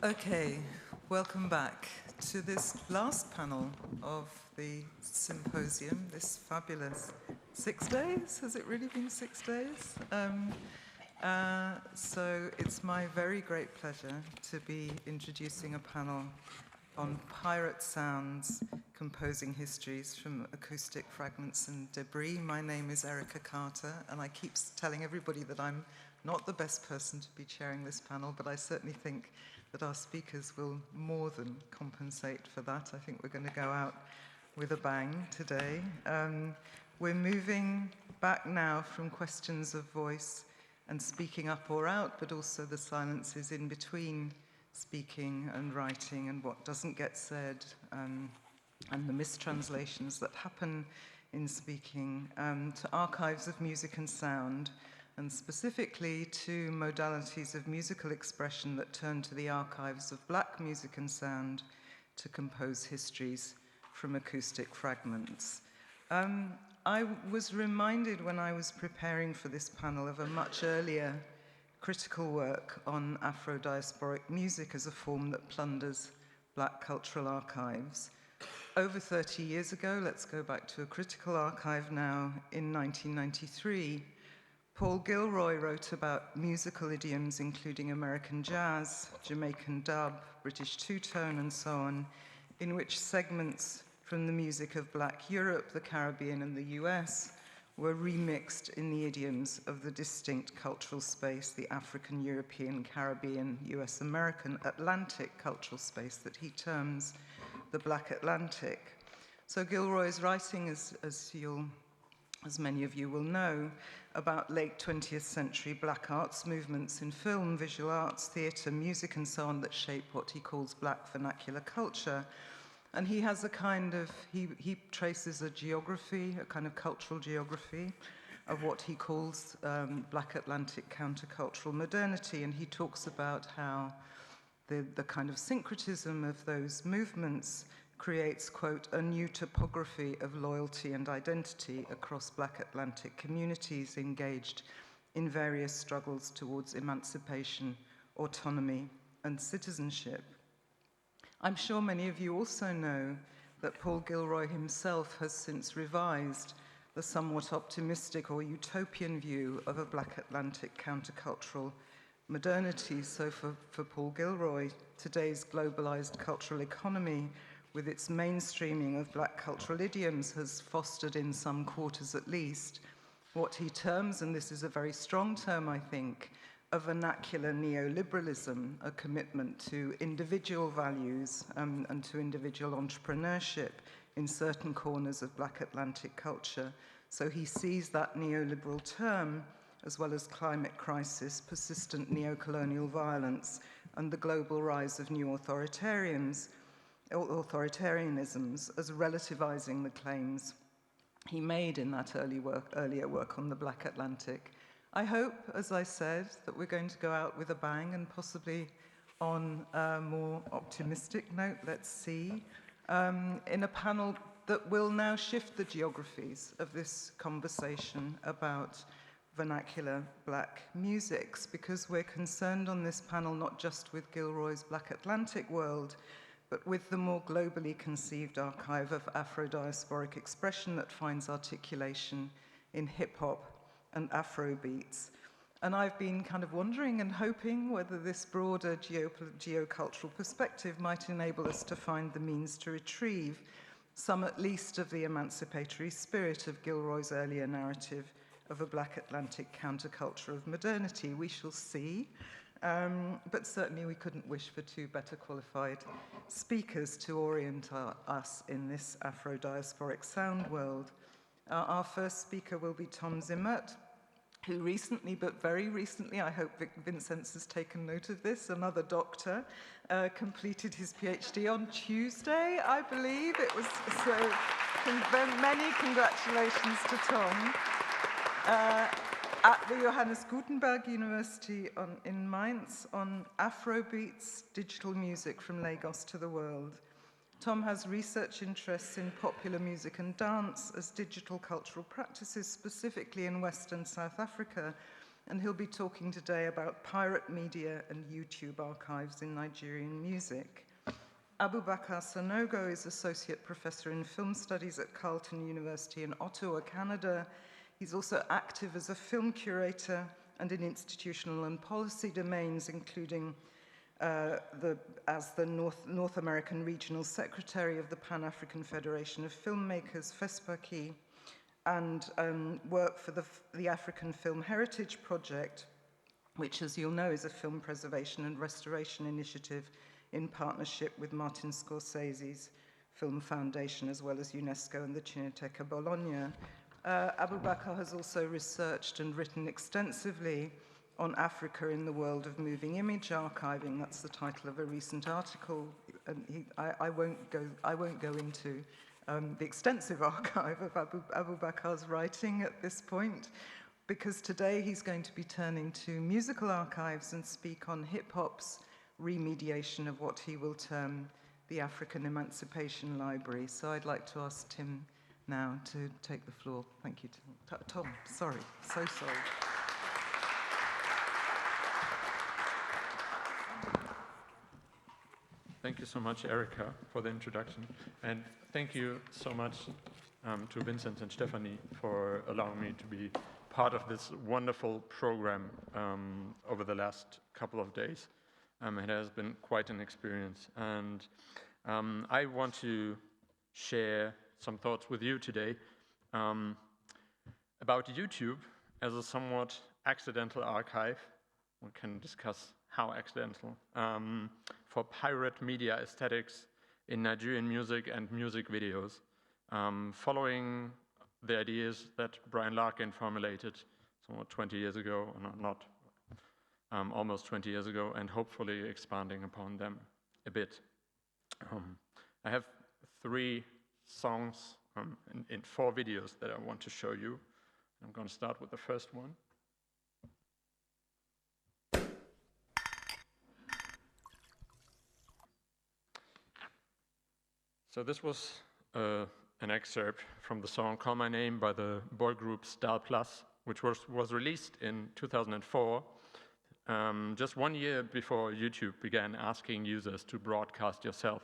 Okay, welcome back to this last panel of the symposium, this fabulous 6 days. Has it really been 6 days? So it's my very great pleasure to be introducing a panel on pirate sounds, composing histories from acoustic fragments and debris. My name is Erica Carter, and I keep telling everybody that I'm not the best person to be chairing this panel, but I certainly think that our speakers will more than compensate for that. I think we're going to go out with a bang today. We're moving back now from questions of voice and speaking up or out, but also the silences in between speaking and writing and what doesn't get said, and the mistranslations that happen in speaking, to archives of music and sound, and specifically to modalities of musical expression that turn to the archives of Black music and sound to compose histories from acoustic fragments. I was reminded when I was preparing for this panel of a much earlier critical work on Afro-diasporic music as a form that plunders Black cultural archives. Over 30 years ago, let's go back to a critical archive now, in 1993, Paul Gilroy wrote about musical idioms including American jazz, Jamaican dub, British two-tone, and so on, in which segments from the music of Black Europe, the Caribbean, and the US were remixed in the idioms of the distinct cultural space, the African, European, Caribbean, US American, Atlantic cultural space that he terms the Black Atlantic. So Gilroy's writing, as many of you will know, about late 20th century Black arts movements in film, visual arts, theatre, music, and so on that shape what he calls Black vernacular culture. And he has a kind of, he traces a geography, a kind of cultural geography of what he calls Black Atlantic countercultural modernity. And he talks about how the kind of syncretism of those movements creates, quote, a new topography of loyalty and identity across Black Atlantic communities engaged in various struggles towards emancipation, autonomy, and citizenship. I'm sure many of you also know that Paul Gilroy himself has since revised the somewhat optimistic or utopian view of a Black Atlantic countercultural modernity. So for Paul Gilroy, today's globalized cultural economy, with its mainstreaming of Black cultural idioms, has fostered in some quarters at least what he terms, and this is a very strong term, I think, a vernacular neoliberalism, a commitment to individual values and to individual entrepreneurship in certain corners of Black Atlantic culture. So he sees that neoliberal term, as well as climate crisis, persistent neocolonial violence, and the global rise of new authoritarianisms, as relativizing the claims he made in that earlier work on the Black Atlantic. I hope, as I said, that we're going to go out with a bang and possibly on a more optimistic note, let's see, in a panel that will now shift the geographies of this conversation about vernacular Black musics, because we're concerned on this panel not just with Gilroy's Black Atlantic world, but with the more globally conceived archive of Afro-diasporic expression that finds articulation in hip-hop and Afrobeats. And I've been kind of wondering and hoping whether this broader geocultural perspective might enable us to find the means to retrieve some at least of the emancipatory spirit of Gilroy's earlier narrative of a Black Atlantic counterculture of modernity. We shall see. But certainly we couldn't wish for two better qualified speakers to orient us in this Afro-diasporic sound world. Our first speaker will be Tom Simmert, who recently, but very recently, I hope Vincenz has taken note of this, another doctor, completed his PhD on Tuesday, I believe. It was, so many congratulations to Tom. At the Johannes Gutenberg University in Mainz on Afrobeats, digital music from Lagos to the world. Tom has research interests in popular music and dance as digital cultural practices, specifically in West and South Africa, and he'll be talking today about pirate media and YouTube archives in Nigerian music. Aboubakar Sanogo is Associate Professor in Film Studies at Carleton University in Ottawa, Canada. He's also active as a film curator and in institutional and policy domains, including as the North American Regional Secretary of the Pan-African Federation of Filmmakers, FESPACI, and work for the African Film Heritage Project, which, as you'll know, is a film preservation and restoration initiative in partnership with Martin Scorsese's Film Foundation, as well as UNESCO and the Cineteca Bologna. Aboubakar has also researched and written extensively on Africa in the world of moving image archiving. That's the title of a recent article. I won't go into the extensive archive of Aboubakar's writing at this point, because today he's going to be turning to musical archives and speak on hip-hop's remediation of what he will term the African Emancipation Library. So I'd like to ask Tim now to take the floor. Thank you, Tom. Sorry, so sorry. Thank you so much, Erica, for the introduction. And thank you so much to Vincent and Stephanie for allowing me to be part of this wonderful program over the last couple of days. It has been quite an experience. And I want to share some thoughts with you today about YouTube as a somewhat accidental archive. We can discuss how accidental, for pirate media aesthetics in Nigerian music and music videos, following the ideas that Brian Larkin formulated somewhat 20 years ago, almost 20 years ago, and hopefully expanding upon them a bit. I have 3 songs in 4 videos that I want to show you. I'm going to start with the first one. So this was an excerpt from the song Call My Name by the boy group Star Plus, which was released in 2004, just 1 year before YouTube began asking users to broadcast yourself.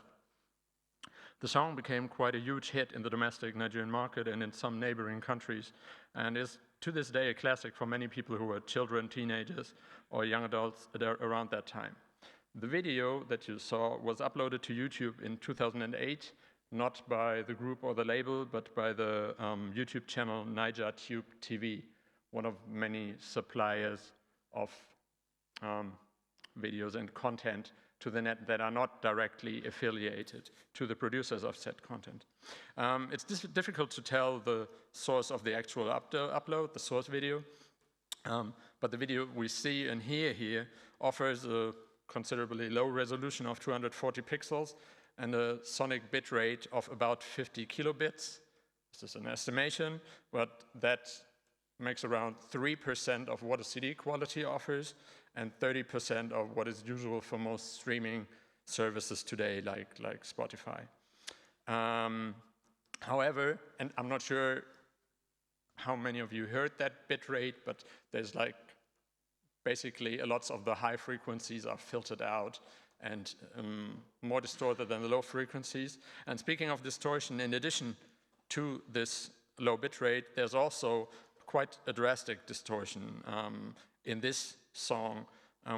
The song became quite a huge hit in the domestic Nigerian market and in some neighboring countries, and is to this day a classic for many people who were children, teenagers, or young adults around that time. The video that you saw was uploaded to YouTube in 2008, not by the group or the label, but by the YouTube channel NigerTube TV, one of many suppliers of videos and content to the net that are not directly affiliated to the producers of said content. It's difficult to tell the source of the actual upload, the source video, but the video we see and hear here offers a considerably low resolution of 240 pixels and a sonic bit rate of about 50 kilobits. This is an estimation, but that makes around 3% of what a CD quality offers and 30% of what is usual for most streaming services today, like Spotify. However, and I'm not sure how many of you heard that bit rate, but there's basically lots of the high frequencies are filtered out and more distorted than the low frequencies. And speaking of distortion, in addition to this low bit rate, there's also quite a drastic distortion in this song,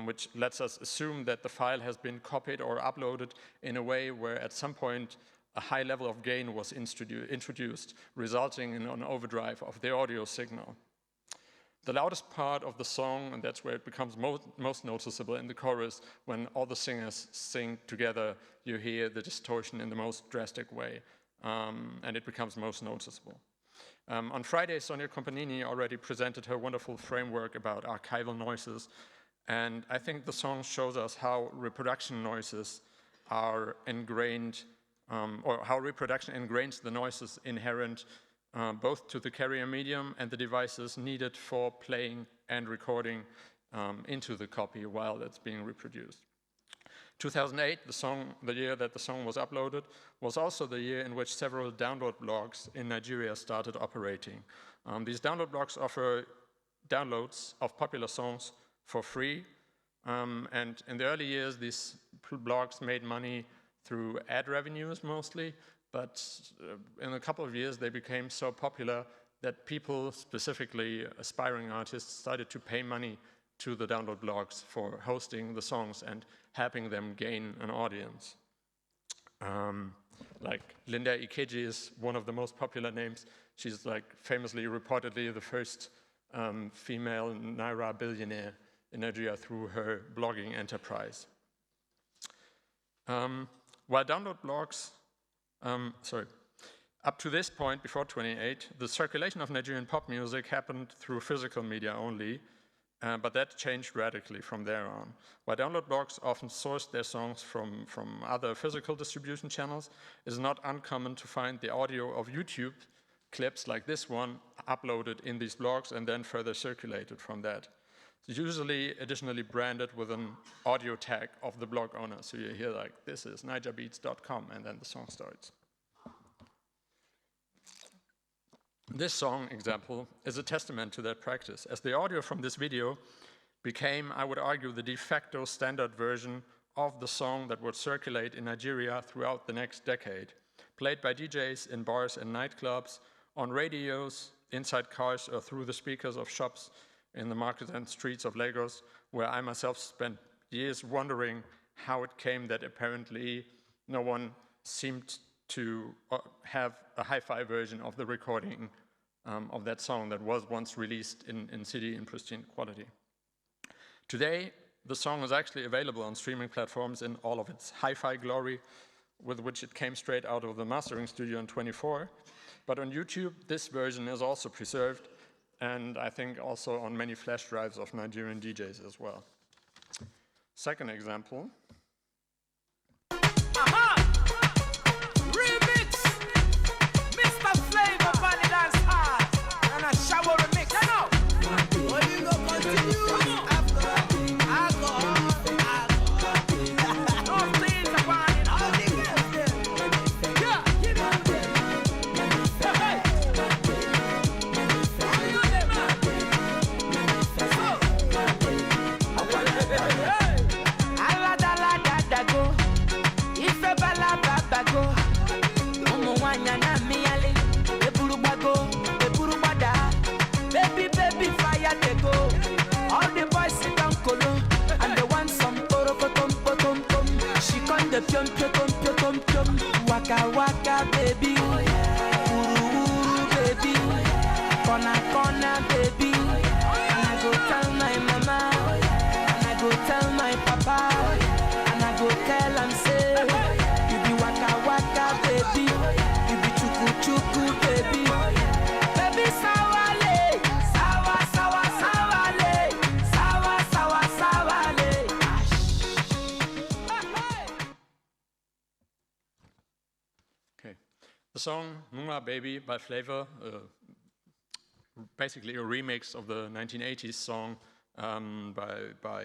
which lets us assume that the file has been copied or uploaded in a way where at some point a high level of gain was introduced, resulting in an overdrive of the audio signal. The loudest part of the song, and that's where it becomes most noticeable in the chorus, when all the singers sing together, you hear the distortion in the most drastic way, and it becomes most noticeable. On Friday, Sonia Companini already presented her wonderful framework about archival noises, and I think the song shows us how reproduction noises are ingrained, or how reproduction ingrains the noises inherent both to the carrier medium and the devices needed for playing and recording into the copy while it's being reproduced. 2008, the year that the song was uploaded, was also the year in which several download blogs in Nigeria started operating. These download blogs offer downloads of popular songs for free. And in the early years, these blogs made money through ad revenues mostly, but in a couple of years, they became so popular that people, specifically aspiring artists, started to pay money to the download blogs for hosting the songs and helping them gain an audience. Like Linda Ikeji is one of the most popular names. She's like famously, reportedly, the first female Naira billionaire in Nigeria through her blogging enterprise. While download blogs, up to this point, before 28, the circulation of Nigerian pop music happened through physical media only, but that changed radically from there on. While download blogs often sourced their songs from other physical distribution channels, it is not uncommon to find the audio of YouTube clips like this one uploaded in these blogs and then further circulated from that. It's usually additionally branded with an audio tag of the blog owner. So you hear like, this is nigerbeats.com, and then the song starts. This song example is a testament to that practice, as the audio from this video became, I would argue, the de facto standard version of the song that would circulate in Nigeria throughout the next decade, played by DJs in bars and nightclubs, on radios, inside cars, or through the speakers of shops in the markets and streets of Lagos, where I myself spent years wondering how it came that apparently no one seemed to have a hi-fi version of the recording of that song that was once released in CD in pristine quality. Today, the song is actually available on streaming platforms in all of its hi-fi glory, with which it came straight out of the mastering studio in 24. But on YouTube, this version is also preserved, and I think also on many flash drives of Nigerian DJs as well. Second example. Aha! Remix! Mr. Flavor Bunny Dance Hard! And a shower remix, you know! What you gonna continue? Alcohol. No things about it. All the best. Yeah, give me out there. Hey, all you them, man. Go. Ife bala baba go. Omo wanya na miale. Eburu bada. Baby, baby, fire they go. All the boys sit down colo. And they want some porokotom. She con the pium. Waka waka, baby. Uru, baby. Kona, baby. And I go tell my mama. And I go tell my papa. Go tell and say, you be waka baby, you be chuku baby, baby sawale, sawale, sawale. Okay, the song Muma Baby by Flavor, basically a remix of the 1980s song by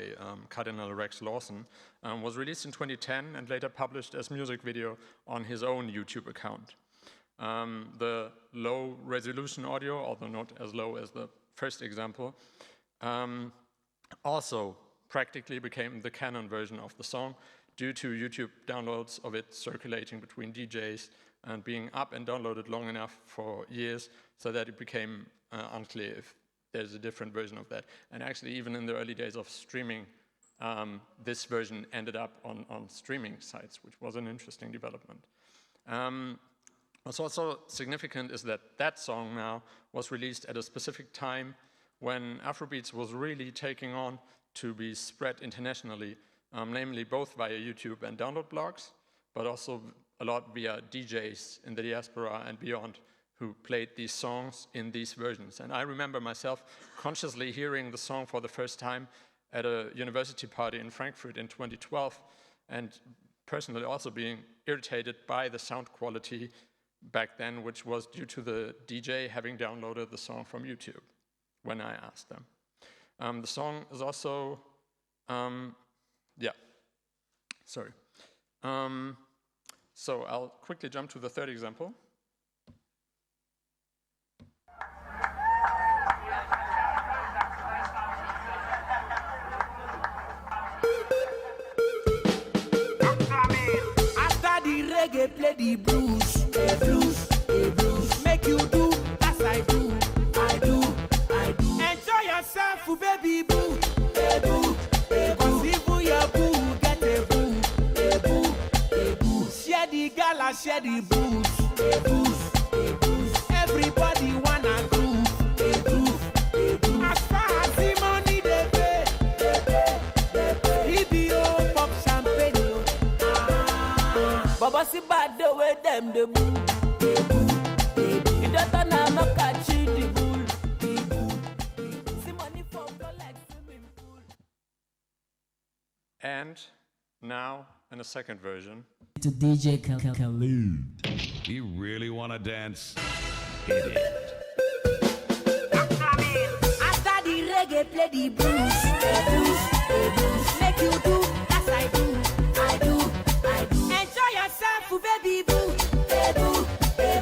Cardinal Rex Lawson, was released in 2010 and later published as music video on his own YouTube account. The low resolution audio, although not as low as the first example, also practically became the canon version of the song due to YouTube downloads of it circulating between DJs and being up and downloaded long enough for years so that it became unclear if there's a different version of that. And actually, even in the early days of streaming, this version ended up on streaming sites, which was an interesting development. What's also significant is that that song now was released at a specific time when Afrobeats was really taking on to be spread internationally, namely both via YouTube and download blogs, but also a lot via DJs in the diaspora and beyond, who played these songs in these versions. And I remember myself consciously hearing the song for the first time at a university party in Frankfurt in 2012, and personally also being irritated by the sound quality back then, which was due to the DJ having downloaded the song from YouTube when I asked them. The song is also, so I'll quickly jump to the third example. play the blues, the blues, the blues. Make you do as I do, I do, I do. Enjoy yourself, baby boo, boo, cause even your boo get a boo, boo, boo. Share the gala, share the booze, booze, booze. Everybody wanna groove, groove, groove. As far as the money they pay, EBO pop champagne. Baba si bad the way them the boo, boo. It doesn't know catch the bull, boo. See money from the like swimming pool. And now, in a second version, To DJ Khaled. You really want to dance? Hit it. After the reggae, play the blues, the blues, the blues. Make you do as I do, I do, I do. Enjoy yourself, baby boo, boo,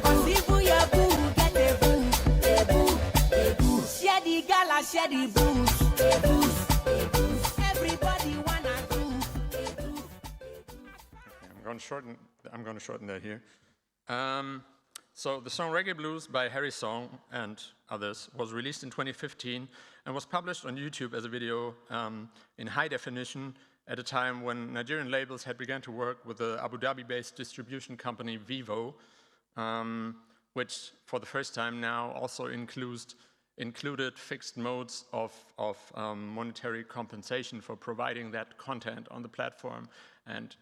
cause even your boo get a boo, boo, boo. Share the gala, share the booze, booze, booze. Everybody wanna do, boo. I'm going to shorten that here. So the song Reggae Blues by Harry Song and others was released in 2015 and was published on YouTube as a video in high definition at a time when Nigerian labels had begun to work with the Abu Dhabi-based distribution company Vivo, which for the first time now also included fixed modes of monetary compensation for providing that content on the platform and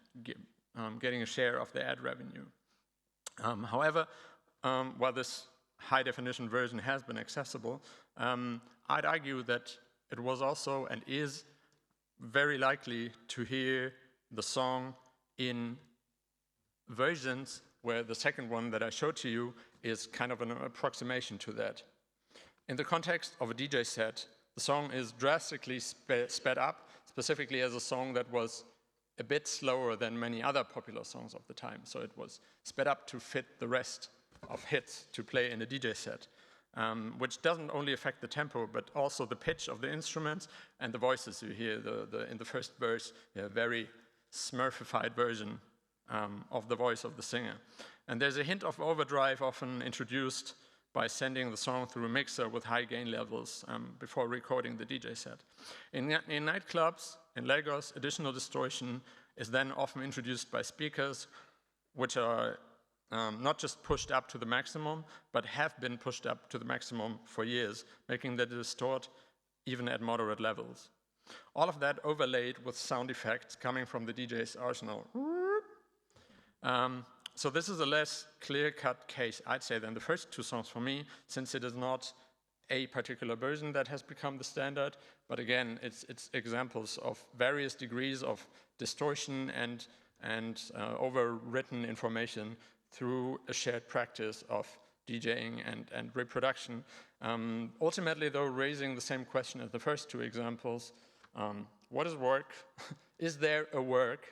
getting a share of the ad revenue. However, while this high-definition version has been accessible, I'd argue that it was also and is very likely to hear the song in versions where the second one that I showed to you is kind of an approximation to that. In the context of a DJ set, the song is drastically sped up, specifically as a song that was a bit slower than many other popular songs of the time. So it was sped up to fit the rest of hits to play in a DJ set, which doesn't only affect the tempo, but also the pitch of the instruments and the voices. You hear in the first verse, a very smurfified version of the voice of the singer. And there's a hint of overdrive often introduced by sending the song through a mixer with high gain levels before recording the DJ set. In nightclubs in Lagos, additional distortion is then often introduced by speakers, which are not just pushed up to the maximum, but have been pushed up to the maximum for years, making them distort even at moderate levels. All of that overlaid with sound effects coming from the DJ's arsenal. So this is a less clear-cut case, I'd say, than the first two songs for me, since it is not a particular version that has become the standard, but again, it's examples of various degrees of distortion and overwritten information through a shared practice of DJing and reproduction. Ultimately, though, raising the same question as the first two examples, what is work? Is there a work?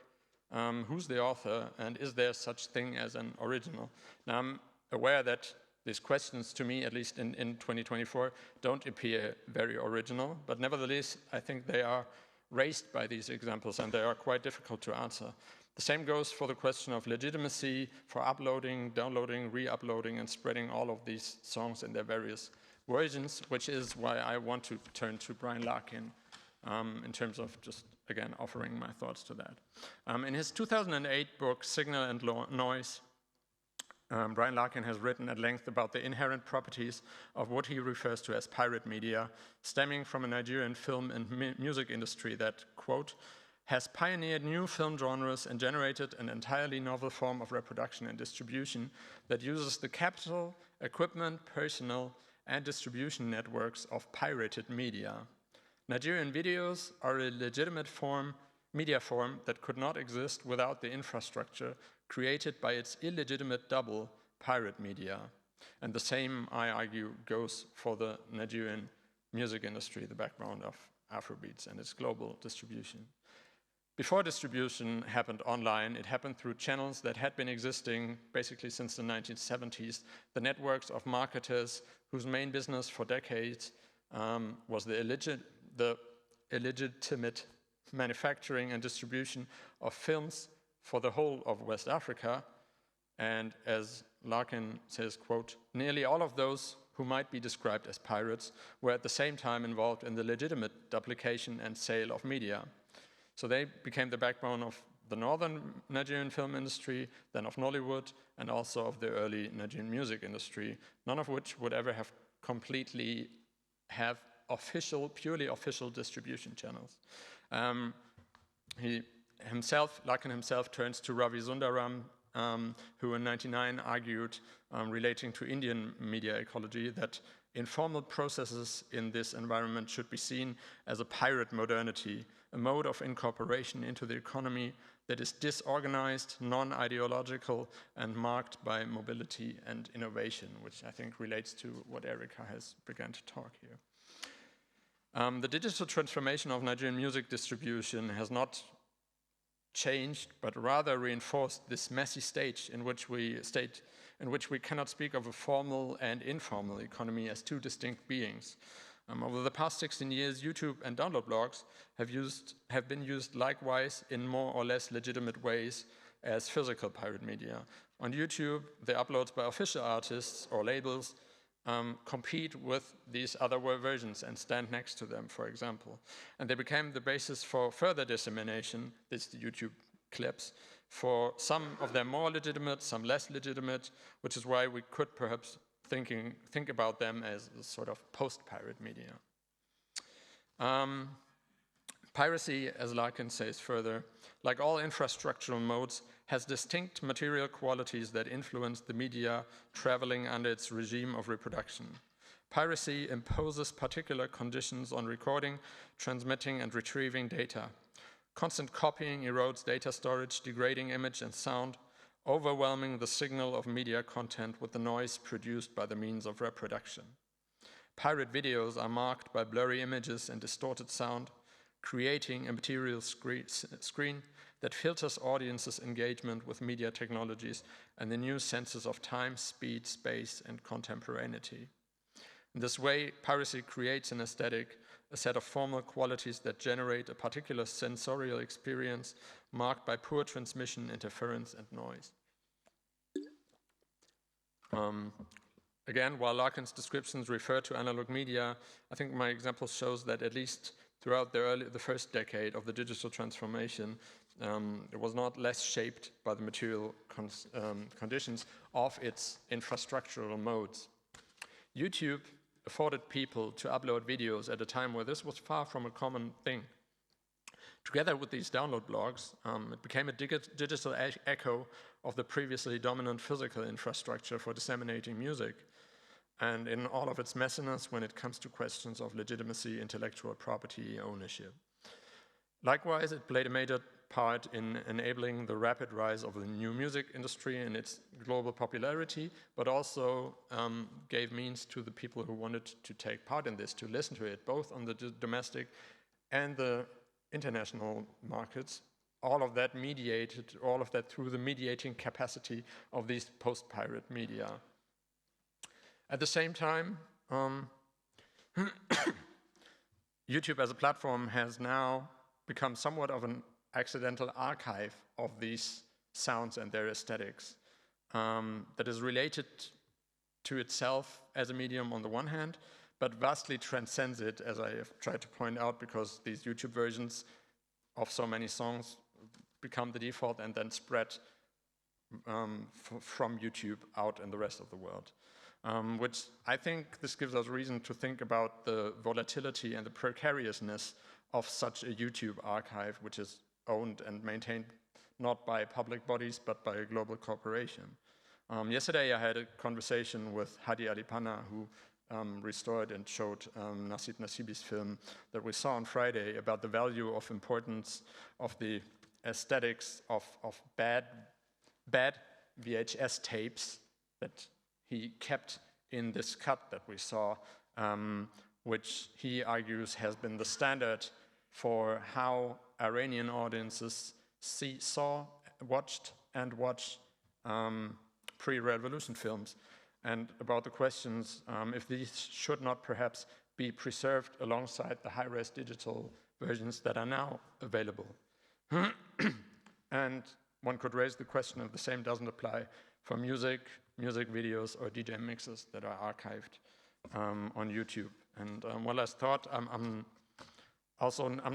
Who's the author, and is there such thing as an original? Now, I'm aware that these questions, to me, at least in 2024, don't appear very original, but nevertheless, I think they are raised by these examples, and they are quite difficult to answer. The same goes for the question of legitimacy for uploading, downloading, re-uploading, and spreading all of these songs in their various versions, which is why I want to turn to Brian Larkin in terms of just, again, offering my thoughts to that. In his 2008 book, Signal and Noise, Brian Larkin has written at length about the inherent properties of what he refers to as pirate media, stemming from a Nigerian film and music industry that, quote, has pioneered new film genres and generated an entirely novel form of reproduction and distribution that uses the capital, equipment, personnel, and distribution networks of pirated media. Nigerian videos are a legitimate media form that could not exist without the infrastructure created by its illegitimate double, pirate media. And the same, I argue, goes for the Nigerian music industry, the background of Afrobeats and its global distribution. Before distribution happened online, it happened through channels that had been existing basically since the 1970s, the networks of marketers whose main business for decades was the illegitimate manufacturing and distribution of films for the whole of West Africa, And as Larkin says, quote, nearly all of those who might be described as pirates were at the same time involved in the legitimate duplication and sale of media. So they became the backbone of the northern Nigerian film industry, then of Nollywood, and also of the early Nigerian music industry, none of which would ever have completely have purely official distribution channels. Larkin himself turns to Ravi Sundaram, who in 1999 argued, relating to Indian media ecology, that informal processes in this environment should be seen as a pirate modernity, a mode of incorporation into the economy that is disorganized, non-ideological, and marked by mobility and innovation, which I think relates to what Erika has begun to talk here. The digital transformation of Nigerian music distribution has not changed, but rather reinforced this messy stage in which we cannot speak of a formal and informal economy as two distinct beings. Over the past 16 years, YouTube and download blogs have been used likewise in more or less legitimate ways as physical pirate media. On YouTube, the uploads by official artists or labels compete with these other versions and stand next to them, for example. And they became the basis for further dissemination, these YouTube clips, for some of them more legitimate, some less legitimate, which is why we could perhaps think about them as a sort of post-pirate media. Piracy, as Larkin says further, like all infrastructural modes, has distinct material qualities that influence the media traveling under its regime of reproduction. Piracy imposes particular conditions on recording, transmitting, and retrieving data. Constant copying erodes data storage, degrading image and sound, overwhelming the signal of media content with the noise produced by the means of reproduction. Pirate videos are marked by blurry images and distorted sound, creating a material screen that filters audiences' engagement with media technologies and the new senses of time, speed, space, and contemporaneity. In this way, piracy creates an aesthetic, a set of formal qualities that generate a particular sensorial experience marked by poor transmission, interference, and noise. Again, while Larkin's descriptions refer to analog media, I think my example shows that at least throughout the first decade of the digital transformation, it was not less shaped by the material conditions of its infrastructural modes. YouTube afforded people to upload videos at a time where this was far from a common thing. Together with these download blogs, it became a digital echo of the previously dominant physical infrastructure for disseminating music, and in all of its messiness when it comes to questions of legitimacy, intellectual property, ownership. Likewise, it played a major part in enabling the rapid rise of the new music industry and its global popularity, but also gave means to the people who wanted to take part in this, to listen to it, both on the domestic and the international markets. All of that through the mediating capacity of these post-pirate media. At the same time, YouTube as a platform has now become somewhat of an accidental archive of these sounds and their aesthetics that is related to itself as a medium on the one hand, but vastly transcends it, as I have tried to point out, because these YouTube versions of so many songs become the default and then spread from YouTube out in the rest of the world. Which I think this gives us reason to think about the volatility and the precariousness of such a YouTube archive, which is owned and maintained not by public bodies, but by a global corporation. Yesterday I had a conversation with Hadi Alipana, who restored and showed Nasib Nasibi's film that we saw on Friday about the value of importance of the aesthetics of bad VHS tapes that he kept in this cut that we saw, which he argues has been the standard for how Iranian audiences watched pre-revolution films, and about the questions if these should not perhaps be preserved alongside the high-res digital versions that are now available. And one could raise the question if the same doesn't apply for music videos, or DJ mixes that are archived on YouTube. And well, as thought, I'm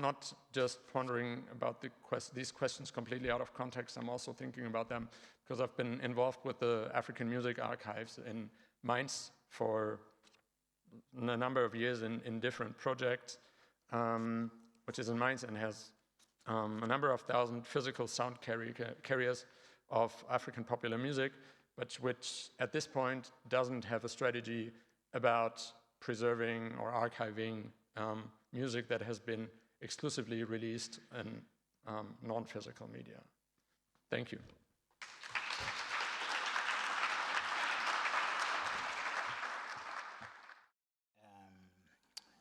not just pondering about these questions completely out of context. I'm also thinking about them because I've been involved with the African Music Archives in Mainz for a number of years in different projects, which is in Mainz and has a number of thousand physical sound carriers of African popular music, but which at this point doesn't have a strategy about preserving or archiving music that has been exclusively released in non-physical media. Thank you.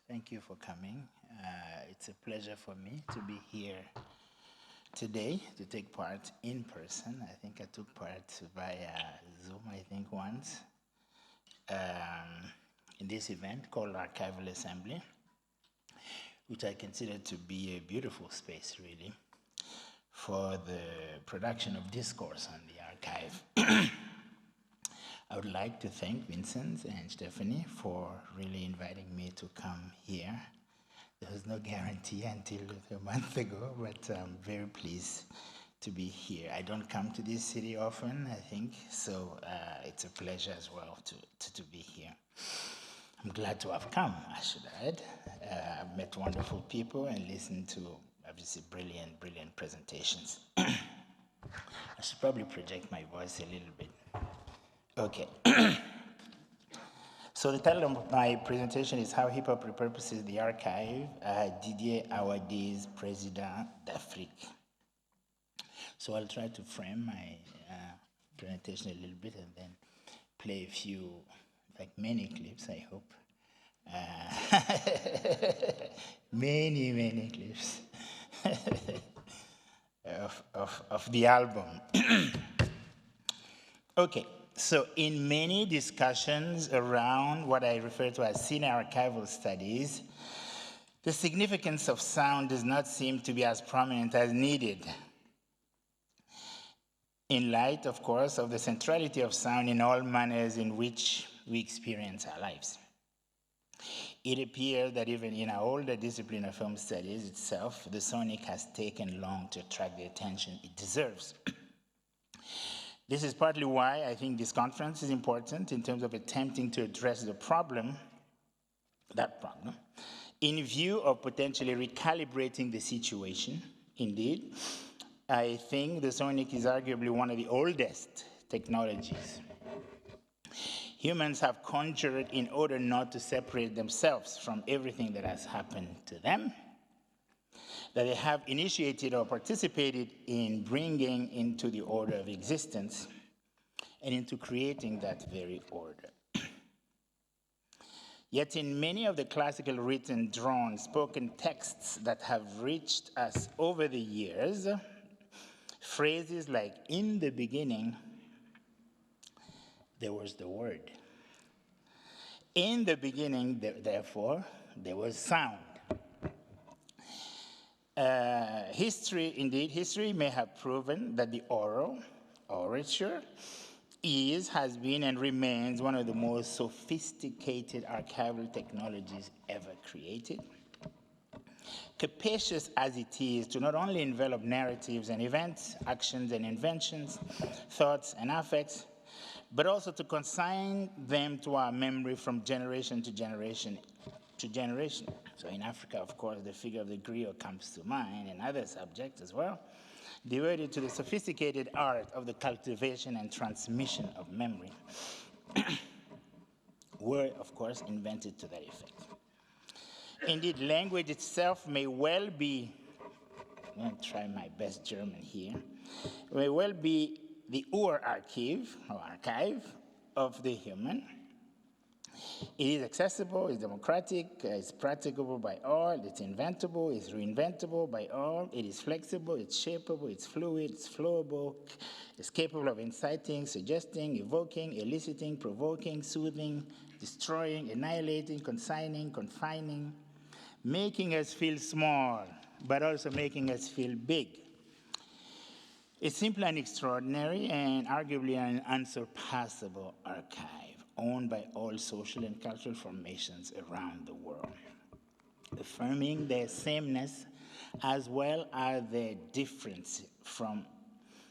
Thank you for coming. It's a pleasure for me to be here today to take part in person. I think I took part via Zoom, once, in this event called Archival Assembly, which I consider to be a beautiful space, really, for the production of discourse on the archive. I would like to thank Vincent and Stephanie for really inviting me to come here. There was no guarantee until a month ago, but I'm very pleased to be here. I don't come to this city often, so it's a pleasure as well to be here. I'm glad to have come, I should add. I've met wonderful people and listened to, obviously, brilliant presentations. I should probably project my voice a little bit. Okay. So the title of my presentation is How Hip Hop Repurposes the Archive, Didier Awadé's Président d'Afrique. So I'll try to frame my presentation a little bit and then play a few, many clips, I hope. Many clips of the album. Okay. So in many discussions around what I refer to as cine-archival studies, the significance of sound does not seem to be as prominent as needed. In light, of course, of the centrality of sound in all manners in which we experience our lives. It appears that even in our older discipline of film studies itself, the sonic has taken long to attract the attention it deserves. This is partly why I think this conference is important in terms of attempting to address that problem, in view of potentially recalibrating the situation. Indeed, I think the sonic is arguably one of the oldest technologies humans have conjured in order not to separate themselves from everything that has happened to them, that they have initiated or participated in bringing into the order of existence and into creating that very order. Yet in many of the classical written, drawn, spoken texts that have reached us over the years, phrases like, in the beginning, there was the word. In the beginning, therefore, there was sound. History may have proven that the orature has been and remains one of the most sophisticated archival technologies ever created. Capacious as it is to not only envelop narratives and events, actions and inventions, thoughts and affects, but also to consign them to our memory from generation to generation to generation. So in Africa, of course, the figure of the griot comes to mind, and other subjects as well, devoted to the sophisticated art of the cultivation and transmission of memory, were, of course, invented to that effect. Indeed, language itself may well be, I'm going to try my best German here, may well be the archive of the human. It is accessible, it's democratic, it's practicable by all, it's inventable, it's reinventable by all, it is flexible, it's shapeable, it's fluid, it's flowable, it's capable of inciting, suggesting, evoking, eliciting, provoking, soothing, destroying, annihilating, consigning, confining, making us feel small, but also making us feel big. It's simply an extraordinary and arguably an unsurpassable archive owned by all social and cultural formations around the world, affirming their sameness as well as their difference from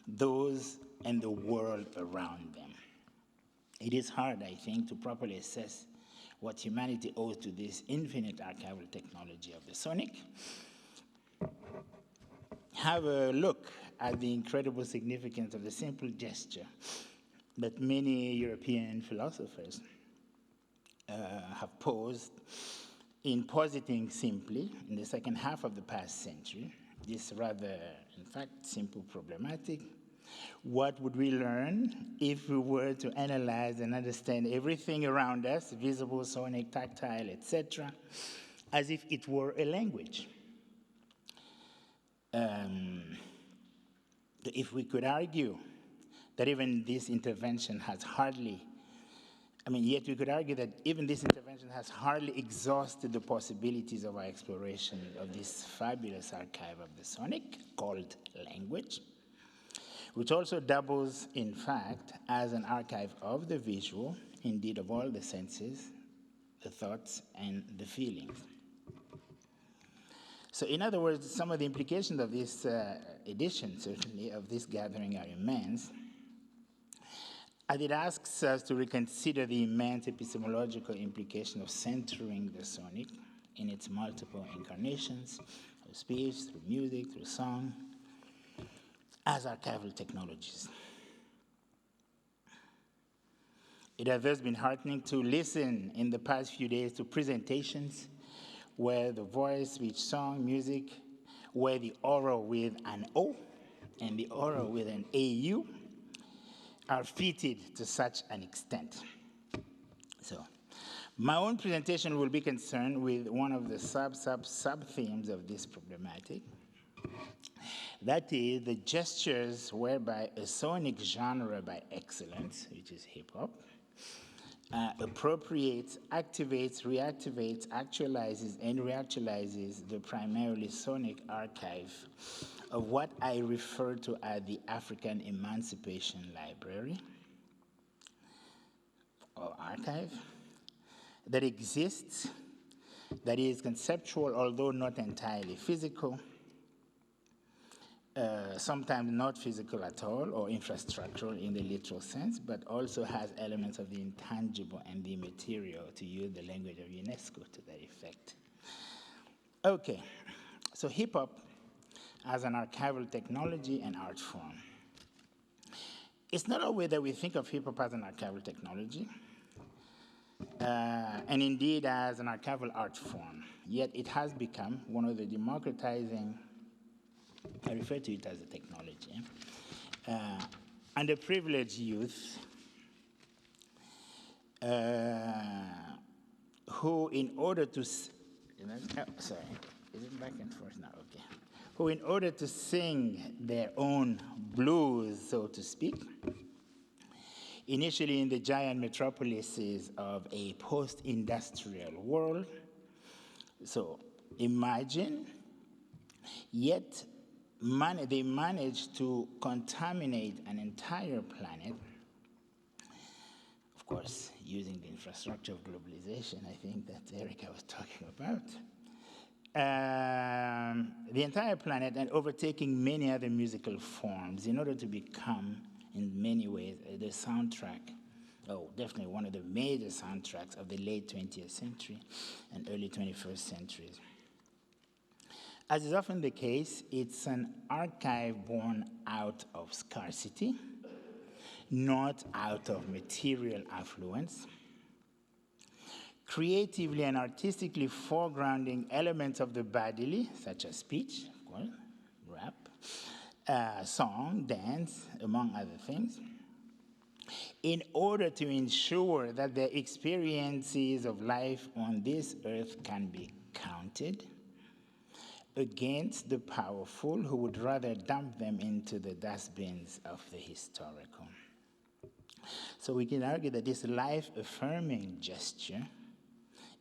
those and the world around them. It is hard, I think, to properly assess what humanity owes to this infinite archival technology of the sonic. Have a look at the incredible significance of the simple gesture that many European philosophers have posed in positing simply, in the second half of the past century, this rather, in fact, simple problematic. What would we learn if we were to analyze and understand everything around us, visible, sonic, tactile, etc., as if it were a language? If we could argue that even this intervention has yet we could argue that even this intervention has hardly exhausted the possibilities of our exploration of this fabulous archive of the sonic called language, which also doubles, in fact, as an archive of the visual, indeed of all the senses, the thoughts, and the feelings. So in other words, some of the implications of this edition, certainly, of this gathering are immense, and it asks us to reconsider the immense epistemological implication of centering the sonic in its multiple incarnations, through speech, through music, through song, as archival technologies. It has thus been heartening to listen in the past few days to presentations where the voice, speech, song, music, where the oral with an O and the oral with an AU are fitted to such an extent. So, my own presentation will be concerned with one of the sub-themes of this problematic. That is, the gestures whereby a sonic genre by excellence, which is hip-hop, appropriates, activates, reactivates, actualizes, and reactualizes the primarily sonic archive of what I refer to as the African Emancipation Library, or archive, that exists, that is conceptual, although not entirely physical, sometimes not physical at all, or infrastructural in the literal sense, but also has elements of the intangible and the immaterial, to use the language of UNESCO to that effect. Okay, so hip-hop as an archival technology and art form. It's not always that we think of hip-hop as an archival technology, and indeed as an archival art form, yet it has become one of the democratizing, I refer to it as a technology, underprivileged youth who, in order to, is it back and forth now? Okay. Who, in order to sing their own blues, so to speak, initially in the giant metropolises of a post-industrial world, so imagine, yet they managed to contaminate an entire planet, of course, using the infrastructure of globalization, I think that Erica was talking about, the entire planet, and overtaking many other musical forms in order to become, in many ways, the soundtrack, definitely one of the major soundtracks of the late 20th century and early 21st centuries. As is often the case, it's an archive born out of scarcity, not out of material affluence, creatively and artistically foregrounding elements of the bodily, such as speech, of course, rap, song, dance, among other things, in order to ensure that their experiences of life on this earth can be counted against the powerful who would rather dump them into the dustbins of the historical. So we can argue that this life-affirming gesture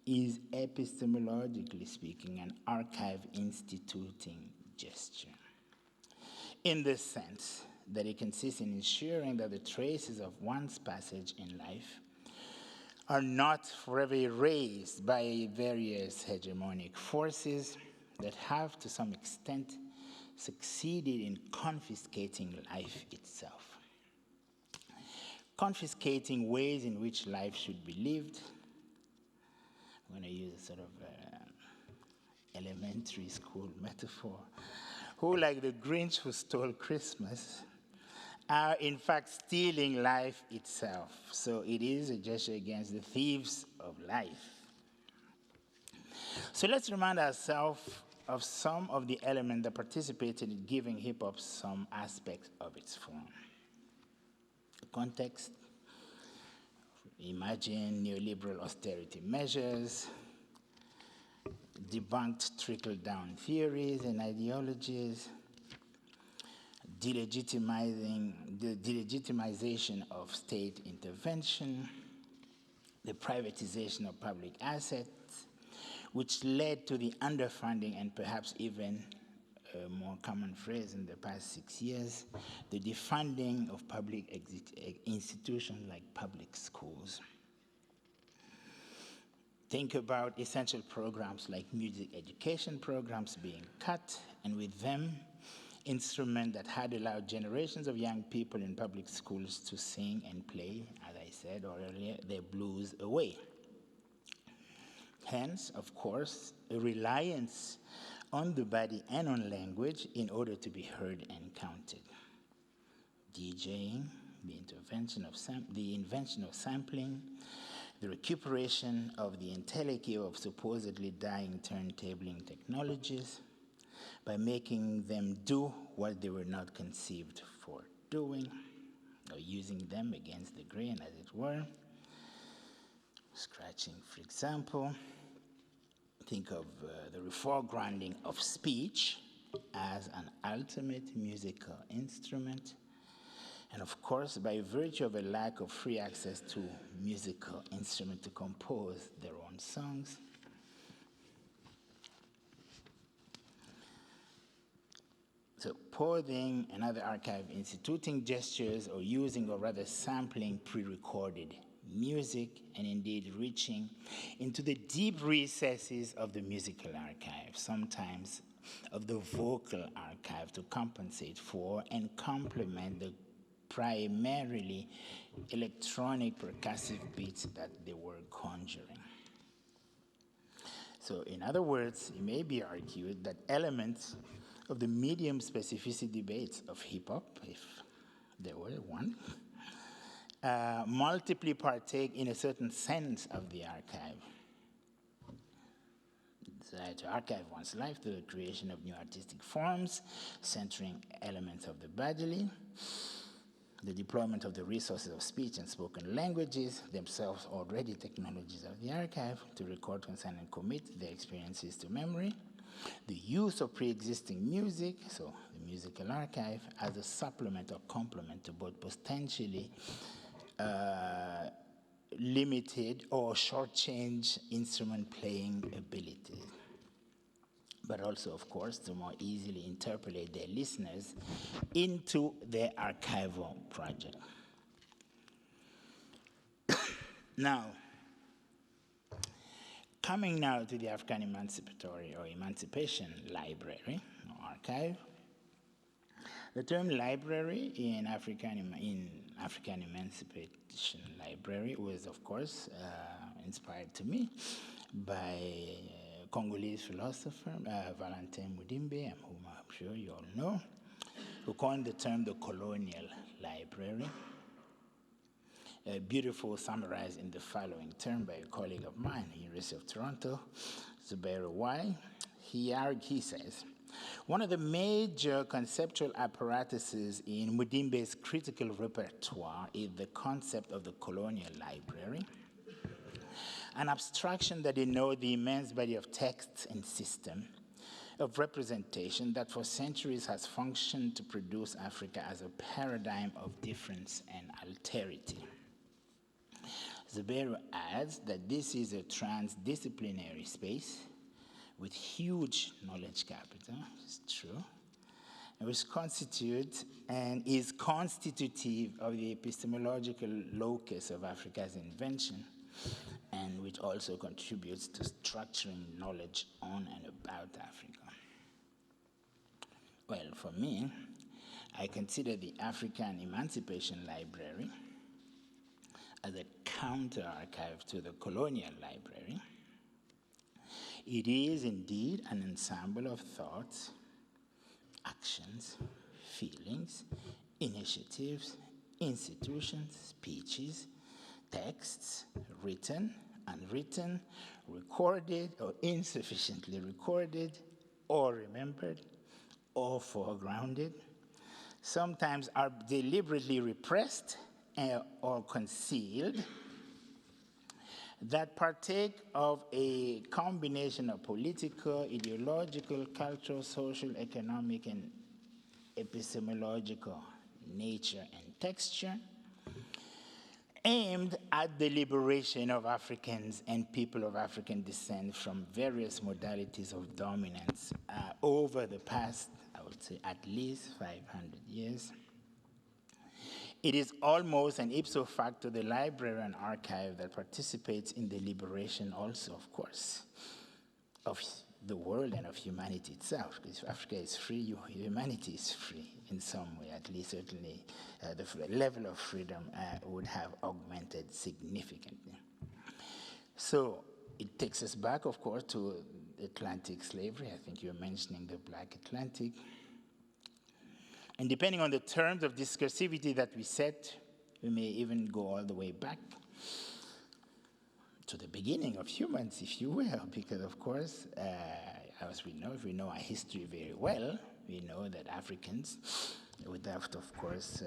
is, epistemologically speaking, an archive instituting gesture, in the sense that it consists in ensuring that the traces of one's passage in life are not forever erased by various hegemonic forces that have, to some extent, succeeded in confiscating life itself. Confiscating ways in which life should be lived. I'm going to use a sort of elementary school metaphor. Who, like the Grinch who stole Christmas, are in fact stealing life itself. So it is a gesture against the thieves of life. So let's remind ourselves of some of the elements that participated in giving hip-hop some aspect of its form. The context, imagine neoliberal austerity measures, debunked trickle-down theories and ideologies, the delegitimization of state intervention, the privatization of public assets, which led to the underfunding and perhaps even a more common phrase in the past 6 years, the defunding of public institutions like public schools. Think about essential programs like music education programs being cut, and with them, instruments that had allowed generations of young people in public schools to sing and play, as I said earlier, their blues away. Hence, of course, a reliance on the body and on language in order to be heard and counted. DJing, the invention of sampling, the recuperation of the entelechy of supposedly dying turntabling technologies by making them do what they were not conceived for doing, or using them against the grain, as it were. Scratching, for example. Think of the reforegrounding of speech as an ultimate musical instrument. And of course, by virtue of a lack of free access to musical instruments to compose their own songs, so pausing and other archive instituting gestures or using or rather sampling pre-recorded music and indeed reaching into the deep recesses of the musical archive, sometimes of the vocal archive, to compensate for and complement the primarily electronic percussive beats that they were conjuring. So in other words, it may be argued that elements of the medium specificity debates of hip-hop, if there were one, multiply partake in a certain sense of the archive. To archive one's life through the creation of new artistic forms, centering elements of the bodily, the deployment of the resources of speech and spoken languages, themselves already technologies of the archive, to record, consign, and commit their experiences to memory, the use of pre-existing music, so the musical archive, as a supplement or complement to both potentially limited or shortchange instrument playing abilities, but also, of course, to more easily interpolate their listeners into their archival project. Now, coming now to the African Emancipatory or Emancipation Library or Archive. The term library in African Emancipation Library was, of course, inspired to me by Congolese philosopher Valentin Mudimbe, whom I'm sure you all know, who coined the term the colonial library. Beautiful summarized in the following term by a colleague of mine, University of Toronto, Zubairu Y. He says, one of the major conceptual apparatuses in Mudimbe's critical repertoire is the concept of the colonial library, an abstraction that denotes the immense body of texts and system of representation that for centuries has functioned to produce Africa as a paradigm of difference and alterity. Zubairu adds that this is a transdisciplinary space with huge knowledge capital, it's true, which constitute and is constitutive of the epistemological locus of Africa's invention, and which also contributes to structuring knowledge on and about Africa. Well, for me, I consider the African Emancipation Library as a counter-archive to the colonial library. It is indeed an ensemble of thoughts, actions, feelings, initiatives, institutions, speeches, texts, written, unwritten, recorded or insufficiently recorded, or remembered, or foregrounded, sometimes are deliberately repressed or concealed, that partake of a combination of political, ideological, cultural, social, economic, and epistemological nature and texture, aimed at the liberation of Africans and people of African descent from various modalities of dominance over the past, I would say, at least 500 years. It is almost an ipso facto the library and archive that participates in the liberation also, of course, of the world and of humanity itself. Because if Africa is free, humanity is free in some way, at least certainly the level of freedom would have augmented significantly. So it takes us back, of course, to Atlantic slavery. I think you're mentioning the Black Atlantic. And depending on the terms of discursivity that we set, we may even go all the way back to the beginning of humans, if you will, because of course, as we know, if we know our history very well, we know that Africans, without, of course,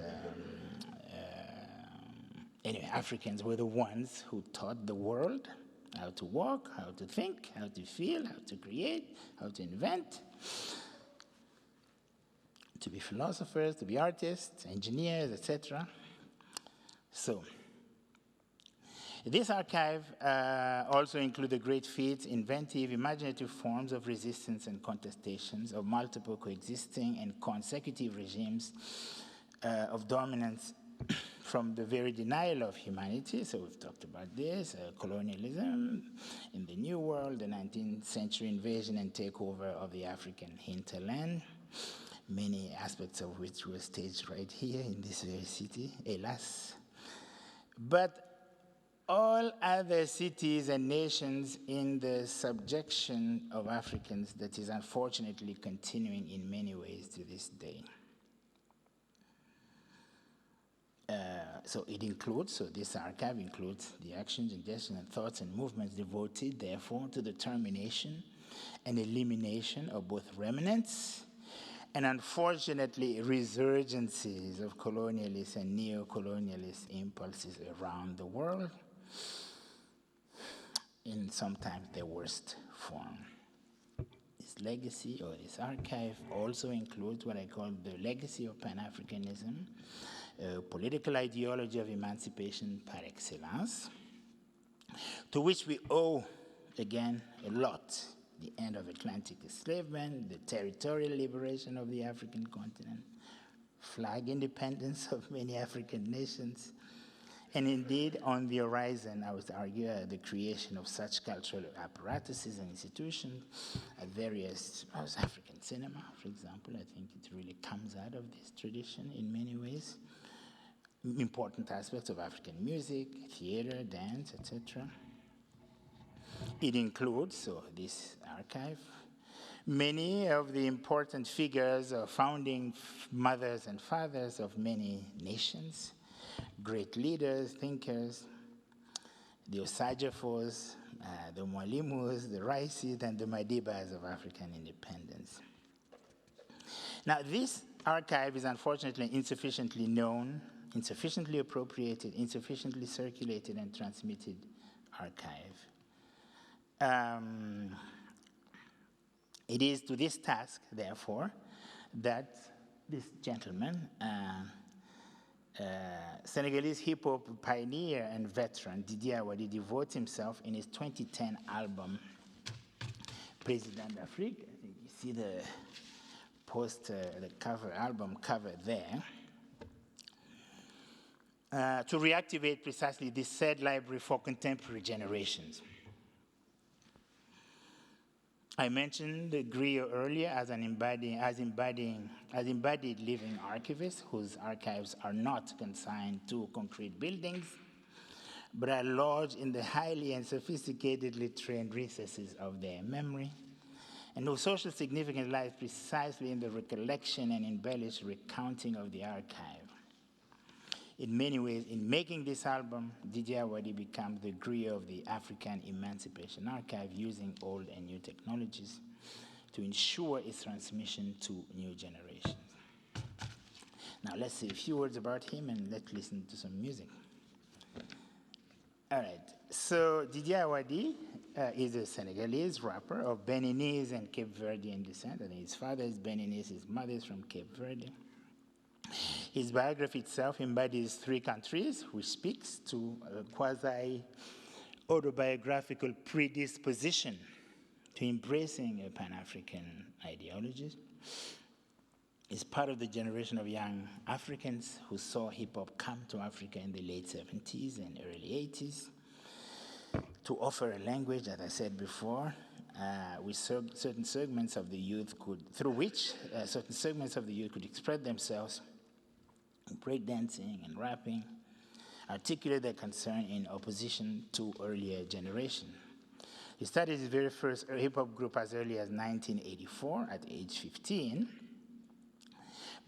anyway, Africans were the ones who taught the world how to walk, how to think, how to feel, how to create, how to invent, to be philosophers, to be artists, engineers, etc. So, this archive also includes the great feats, inventive, imaginative forms of resistance and contestations of multiple coexisting and consecutive regimes of dominance from the very denial of humanity. So we've talked about this, colonialism in the New World, the 19th century invasion and takeover of the African hinterland, many aspects of which were staged right here in this very city, hélas. But all other cities and nations in the subjection of Africans that is unfortunately continuing in many ways to this day. So it includes, so this archive includes the actions, suggestions, and thoughts and movements devoted, therefore, to the termination and elimination of both remnants and unfortunately resurgences of colonialist and neo-colonialist impulses around the world, in sometimes their worst form. This legacy or this archive also includes what I call the legacy of Pan-Africanism, a political ideology of emancipation par excellence, to which we owe, again, a lot. The end of Atlantic enslavement, the territorial liberation of the African continent, flag independence of many African nations, and indeed, on the horizon, I would argue, the creation of such cultural apparatuses and institutions at various, African cinema, for example. I think it really comes out of this tradition in many ways. Important aspects of African music, theater, dance, etc. It includes, so this archive, many of the important figures of founding mothers and fathers of many nations, great leaders, thinkers, the Osajafos, the Mwalimus, the Raisis, and the Madibas of African independence. Now, this archive is unfortunately insufficiently known, insufficiently appropriated, insufficiently circulated and transmitted archive. It is to this task, therefore, that this gentleman, Senegalese hip-hop pioneer and veteran Didier Awadi, devotes himself in his 2010 album, Président d'Afrique. I think you see the poster, the cover, album cover there, to reactivate precisely this said library for contemporary generations. I mentioned the griot earlier as embodied living archivists whose archives are not consigned to concrete buildings, but are lodged in the highly and sophisticatedly trained recesses of their memory, and whose social significance lies precisely in the recollection and embellished recounting of the archive. In many ways, in making this album, Didier Awadi becomes the griot of the African Emancipation Archive, using old and new technologies to ensure its transmission to new generations. Now let's say a few words about him and let's listen to some music. All right, so Didier Awadi is a Senegalese rapper of Beninese and Cape Verdean descent. I think his father is Beninese, his mother is from Cape Verde. His biography itself embodies 3 countries, which speaks to a quasi-autobiographical predisposition to embracing a Pan-African ideology. He's part of the generation of young Africans who saw hip-hop come to Africa in the late 70s and early 80s to offer a language, as I said before, with certain segments of the youth could express themselves in breakdancing and rapping, articulate their concern in opposition to earlier generations. He started his very first hip-hop group as early as 1984 at age 15,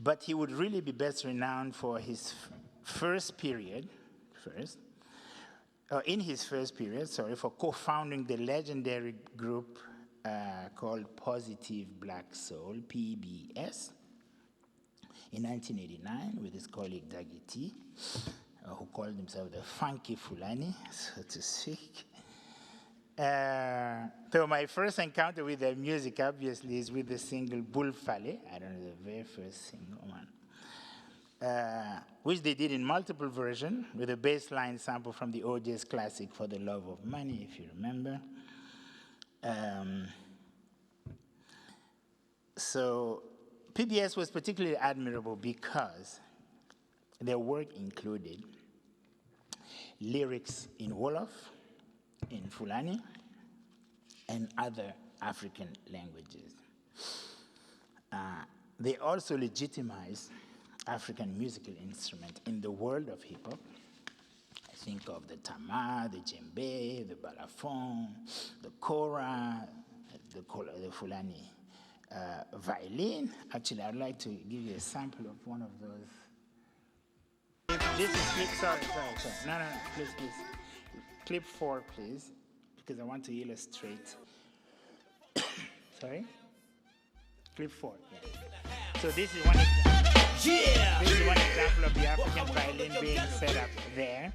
but he would really be best renowned for his first period, for co-founding the legendary group called Positive Black Soul, PBS, in 1989 with his colleague Dagi T, who called himself the Funky Fulani, so to speak. So my first encounter with their music, obviously, is with the single Bullfale, I don't know, the very first single one, which they did in multiple versions with a bass-line sample from the OJ's classic For the Love of Money, if you remember. So PBS was particularly admirable because their work included lyrics in Wolof, in Fulani, and other African languages. They also legitimized African musical instruments in the world of hip-hop. I think of the tama, the djembe, the balafon, the kora, the Fulani violin. Actually, I'd like to give you a sample of one of those. This is clip, sorry. No, please. Clip 4, please, because I want to illustrate. Sorry? Clip 4, yeah. So this is one example. Yeah! This is one example of the African violin being set up there.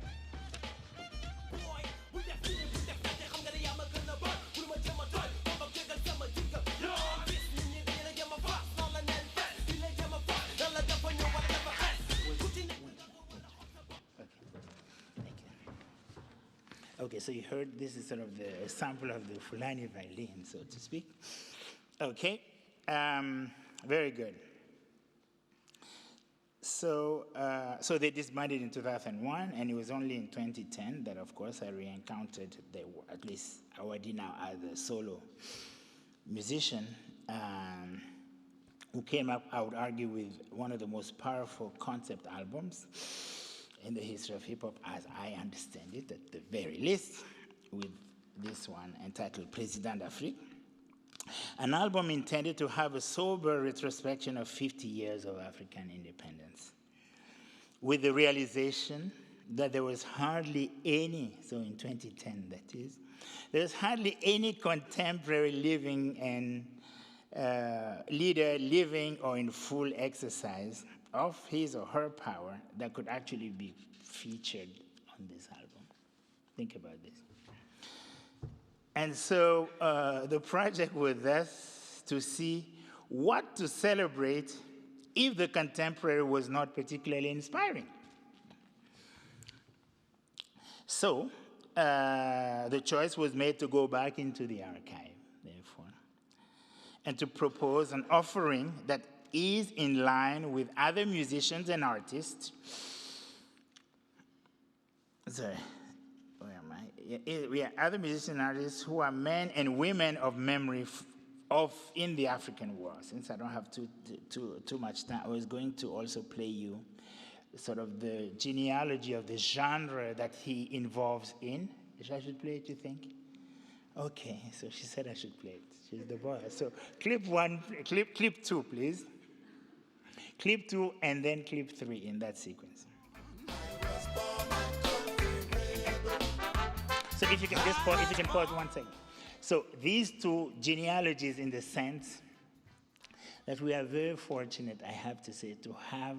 Okay, so you heard this is sort of the sample of the Fulani violin, so to speak. Okay, very good. So they disbanded in 2001, and it was only in 2010 that, of course, I re-encountered, at least Awadi now as a solo musician, who came up, I would argue, with one of the most powerful concept albums in the history of hip-hop, as I understand it, at the very least, with this one entitled Président d'Afrique, an album intended to have a sober retrospection of 50 years of African independence, with the realization that there was hardly any, so in 2010 that is, there's hardly any contemporary living and leader living or in full exercise of his or her power that could actually be featured on this album. Think about this. And so the project was thus to see what to celebrate if the contemporary was not particularly inspiring. So the choice was made to go back into the archive, therefore, and to propose an offering that is in line with other musicians and artists. Sorry, where am I? We are other musicians and artists who are men and women of memory in the African world. Since I don't have too much time, I was going to also play you sort of the genealogy of the genre that he involves in. I should play it, you think? Okay, so she said I should play it. She's the boss. So clip 2, please. Clip 2 and then clip 3 in that sequence. So if you can just pause, if you can pause 1 second. So these two genealogies, in the sense that we are very fortunate, I have to say, to have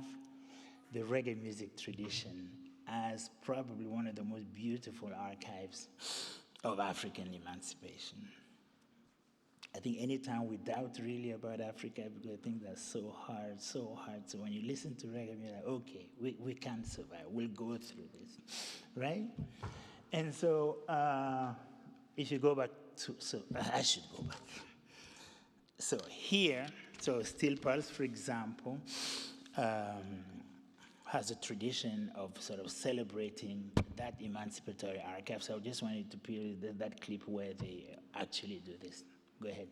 the reggae music tradition as probably one of the most beautiful archives of African emancipation. I think anytime we doubt really about Africa, because I think that's so hard. So when you listen to reggae, you're like, okay, we can survive. We'll go through this, right? And so if you go back to, so I should go back. So here, so Steel Pulse, for example, has a tradition of sort of celebrating that emancipatory archive. So I just wanted to play that clip where they actually do this. Go ahead.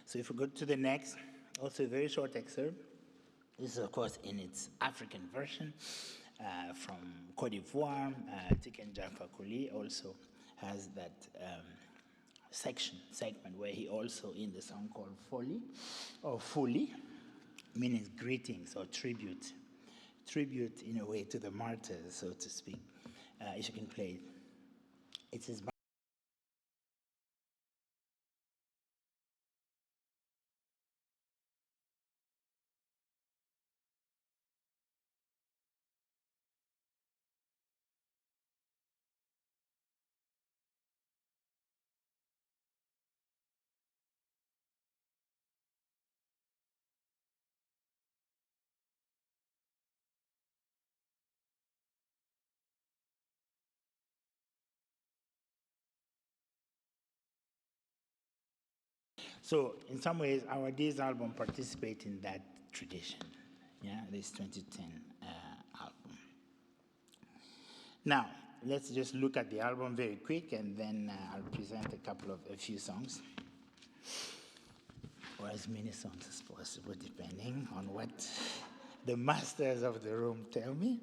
So if we go to the next, also a very short excerpt. This is, of course, in its African version from Cote d'Ivoire. Tiken Jah Fakoly also has that segment where he also, in the song called Folly, or Fuli, meaning greetings or tribute in a way to the martyrs, so to speak. If you can play it. It's his. So in some ways, our Days album participates in that tradition, this 2010 album. Now, let's just look at the album very quick, and then I'll present a few songs, or as many songs as possible, depending on what the masters of the room tell me.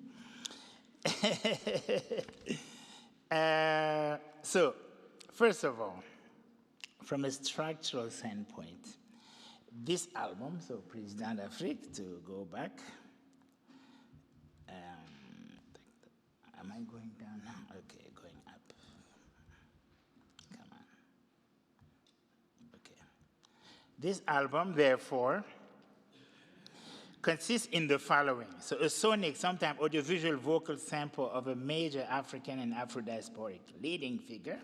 So, first of all, from a structural standpoint, this album, so Président d'Afrique, to go back, am I going down now? Okay, going up. Come on. Okay. This album, therefore, consists in the following. So a sonic, sometimes audiovisual vocal sample of a major African and Afro-diasporic leading figure,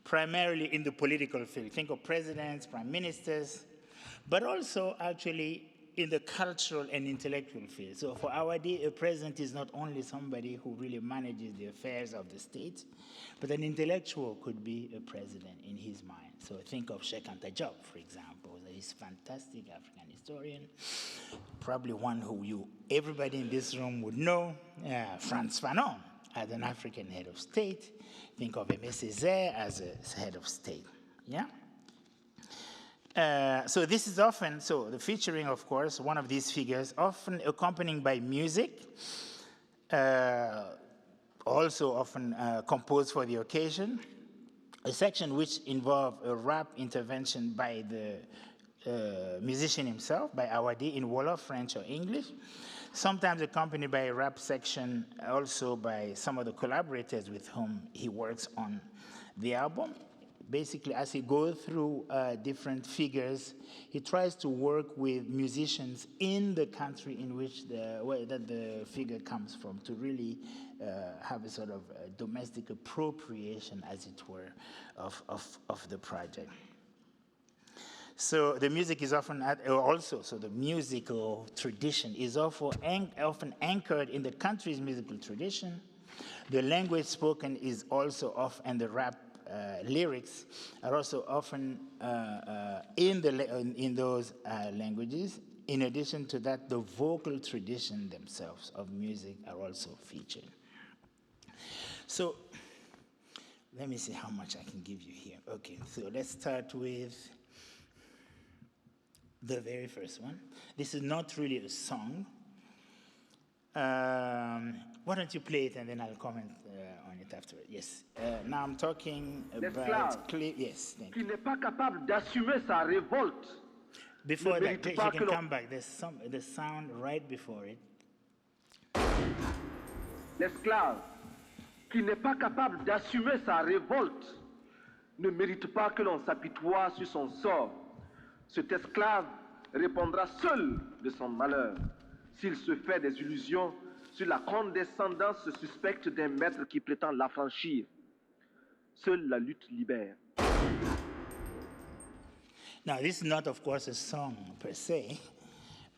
primarily in the political field. Think of presidents, prime ministers, but also actually in the cultural and intellectual field. So for our day, a president is not only somebody who really manages the affairs of the state, but an intellectual could be a president in his mind. So think of Sheikh Anta Diop, for example. He's a fantastic African historian, probably one who everybody in this room would know, Frantz Fanon, as an African head of state. Think of Aimé Césaire as a head of state, so this is often, so the featuring, of course, one of these figures, often accompanied by music, also often composed for the occasion, a section which involved a rap intervention by the musician himself by Awadi in Wolof, French, or English, sometimes accompanied by a rap section, also by some of the collaborators with whom he works on the album. Basically, as he goes through different figures, he tries to work with musicians in the country in which the figure comes from to really have a sort of domestic appropriation, as it were, of the project. So the music is often so the musical tradition is often anchored in the country's musical tradition. The language spoken is also and the rap lyrics are also often in those languages. In addition to that, the vocal tradition themselves of music are also featured. So let me see how much I can give you here. Okay, so let's start with the very first one. This is not really a song. Why don't you play it and then I'll comment on it afterward. Yes. Now I'm talking about... Yes, thank you. Qui n'est pas capable d'assumer sa révolte. Before that, you can come back. There's the sound right before it. L'esclave qui n'est pas capable d'assumer sa révolte ne mérite pas que l'on s'apitoie sur son sort. Cet esclave répondra seul de son malheur s'il se fait des illusions sur la condescendance suspecte d'un maître qui prétend l'affranchir. Seule la lutte libère. Now, this is not, of course, a song per se,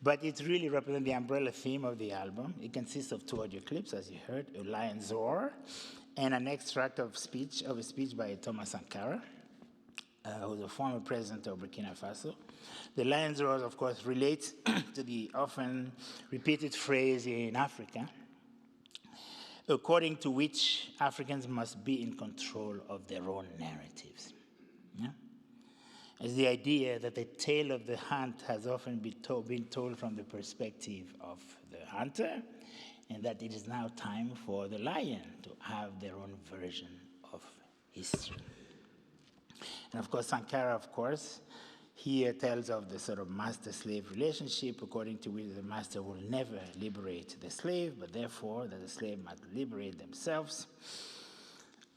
but it really represents the umbrella theme of the album. It consists of 2 audio clips, as you heard, A Lion's Roar, and an extract of a speech by Thomas Sankara, who's a former president of Burkina Faso. The Lion's Roar, of course, relates to the often repeated phrase in Africa, according to which Africans must be in control of their own narratives. Yeah? It's the idea that the tale of the hunt has often been told from the perspective of the hunter, and that it is now time for the lion to have their own version of history. And of course, Sankara, of course, here tells of the sort of master-slave relationship, according to which the master will never liberate the slave, but therefore that the slave must liberate themselves,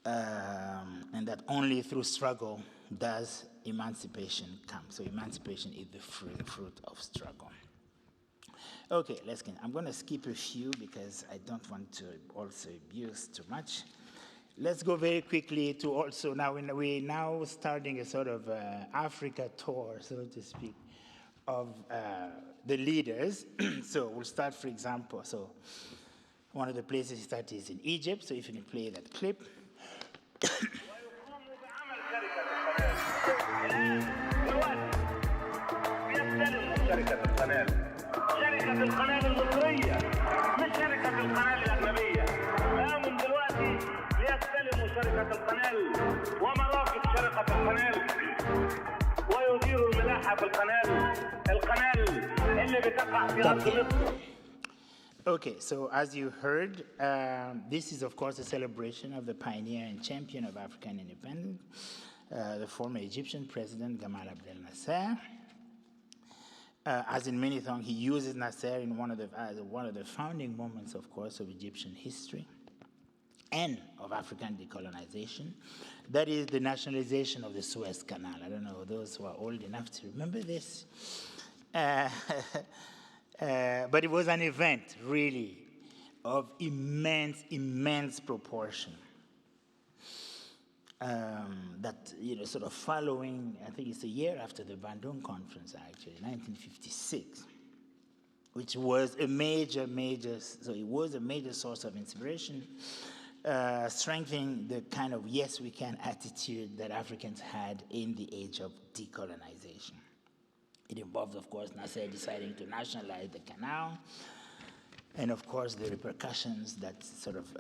and that only through struggle does emancipation come. So emancipation is the fruit of struggle. Okay, I'm going to skip a few because I don't want to also abuse too much. Let's go very quickly to also, we're now starting a sort of Africa tour, so to speak, of the leaders. So we'll start, for example, so one of the places he started is in Egypt, so if you can play that clip. شركة القناة المصرية مش شركة القناة الأجنبية. قاموا دلوقتي ليستلموا شركة القناة ومرافق شركة القناة ويديروا الملاحة في القناة اللي بتقع في أرض مصر. Okay, so as you heard, this is of course a celebration of the pioneer and champion of African independence, the former Egyptian president Gamal Abdel Nasser. As in many songs, he uses Nasser in one of the founding moments, of course, of Egyptian history and of African decolonization. That is the nationalization of the Suez Canal. I don't know, those who are old enough to remember this. But it was an event, really, of immense proportion. That, sort of following, I think it's a year after the Bandung Conference, actually, 1956, which was a major, so it was a major source of inspiration, strengthening the kind of yes we can attitude that Africans had in the age of decolonization. It involved, of course, Nasser deciding to nationalize the canal, and of course the repercussions that sort of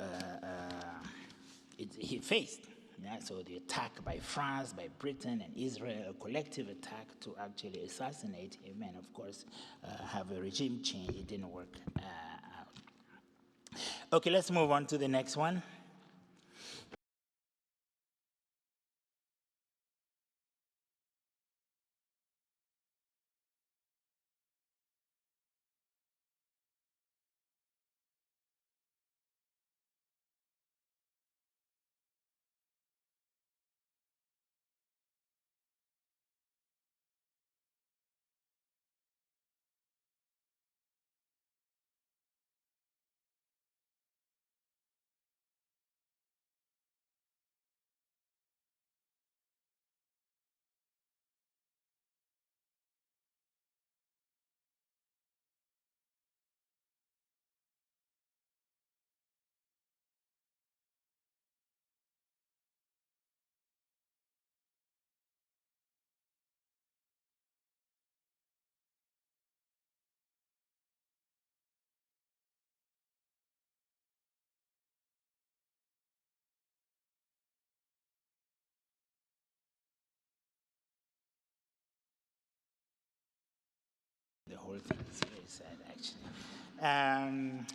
he faced. Yeah, so the attack by France, by Britain and Israel, a collective attack to actually assassinate him and, of course, have a regime change. It didn't work out. Okay, let's move on to the next one. whole thing. It's very sad, actually.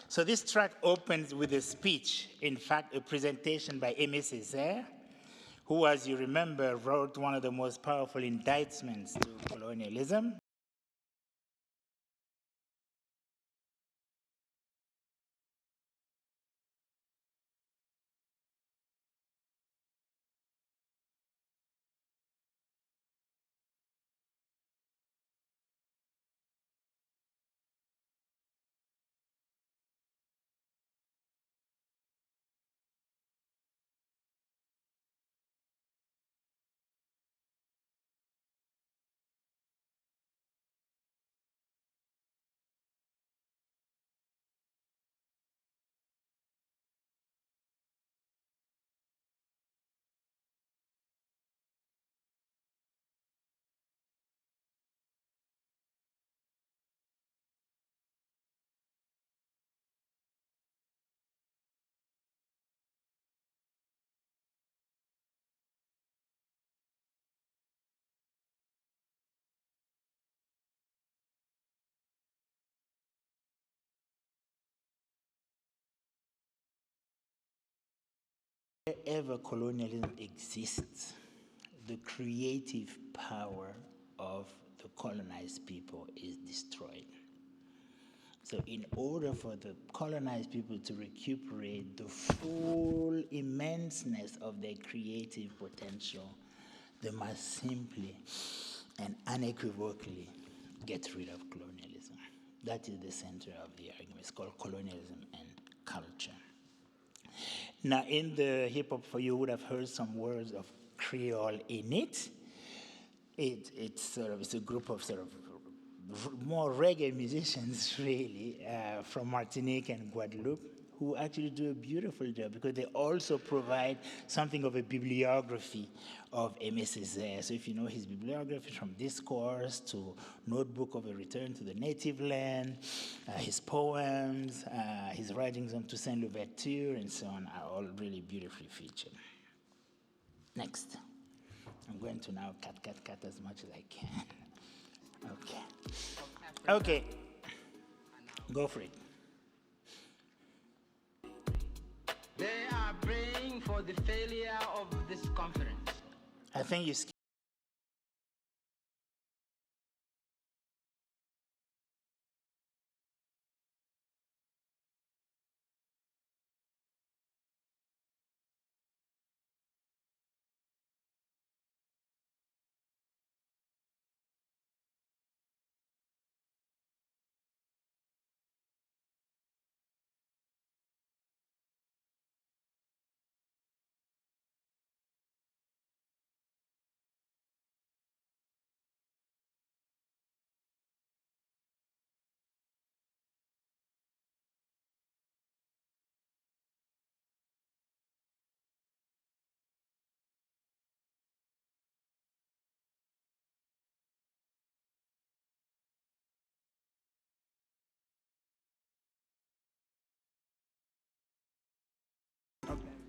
So this track opens with a speech, in fact, a presentation by Aimé Césaire, who, as you remember, wrote one of the most powerful indictments to colonialism. Wherever colonialism exists, the creative power of the colonized people is destroyed. So in order for the colonized people to recuperate the full immenseness of their creative potential, they must simply and unequivocally get rid of colonialism. That is the center of the argument. It's called colonialism and culture. Now, in the hip-hop, you would have heard some words of Creole in it. It's a group of more reggae musicians, really, from Martinique and Guadeloupe, who actually do a beautiful job because they also provide something of a bibliography of Aimé Césaire. So if you know his bibliography, from Discourse to Notebook of a Return to the Native Land, his poems, his writings on Toussaint Louverture, and so on, are all really beautifully featured. Next. I'm going to now cut as much as I can. Okay. Okay. Go for it. They are praying for the failure of this conference. I think you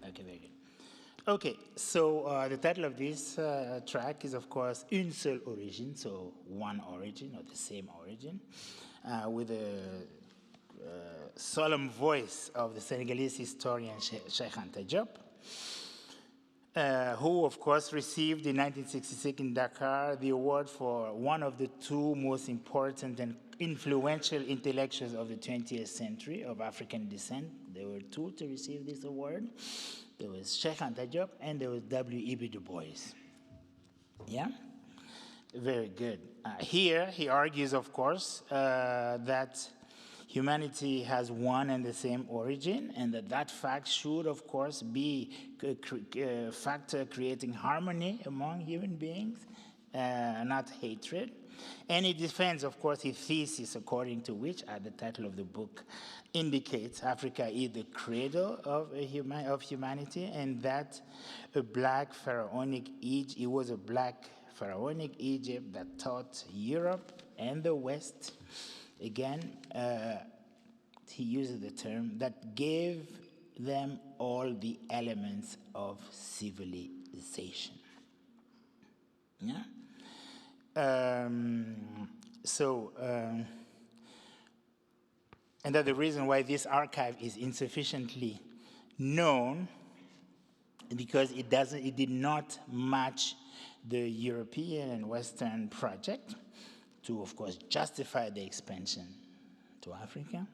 Okay, very good. Okay, so the title of this track is, of course, Une seule origine, so one origin or the same origin, with a solemn voice of the Senegalese historian Cheikh Anta Diop, who, of course, received in 1966 in Dakar the award for one of the two most important and influential intellectuals of the 20th century of African descent. There were two to receive this award. There was Cheikh Anta Diop and there was W.E.B. Du Bois. Yeah? Very good. Here, he argues, of course, that humanity has one and the same origin, and that fact should, of course, be a factor creating harmony among human beings, not hatred. And he defends, of course, his thesis, according to which, as the title of the book indicates, Africa is the cradle of humanity, and that it was a black pharaonic Egypt that taught Europe and the West, again, he uses the term, that gave them all the elements of civilization. Yeah? And that the reason why this archive is insufficiently known because it did not match the European and Western project to, of course, justify the expansion to Africa,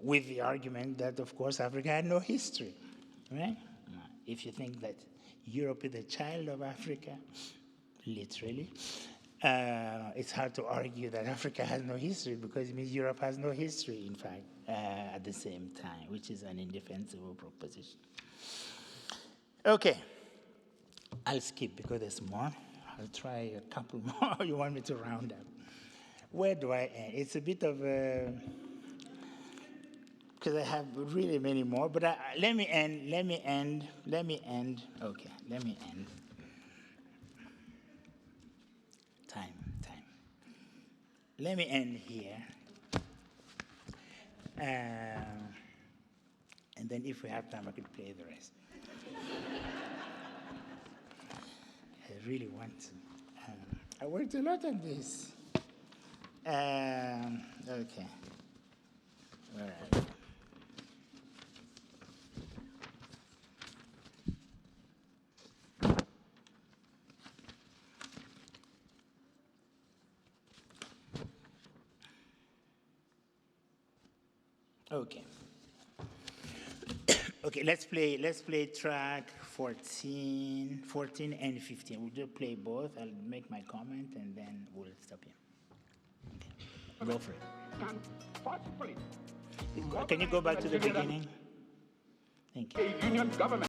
with the argument that, of course, Africa had no history, right? If you think that Europe is the child of Africa, literally, it's hard to argue that Africa has no history because it means Europe has no history, in fact, at the same time, which is an indefensible proposition. Okay, I'll skip because there's more. I'll try a couple more. You want me to round up? Where do I end? It's a bit of a, because I have really many more, but let me end. Okay, let me end. Time. Let me end here. And then if we have time, I could play the rest. I really want to. I worked a lot on this. Okay. All right. Okay. Okay, let's play track 14 and 15. We'll just play both. I'll make my comment and then we'll stop here. Okay. Go for it. Can you go back to the beginning? Thank you. A union government.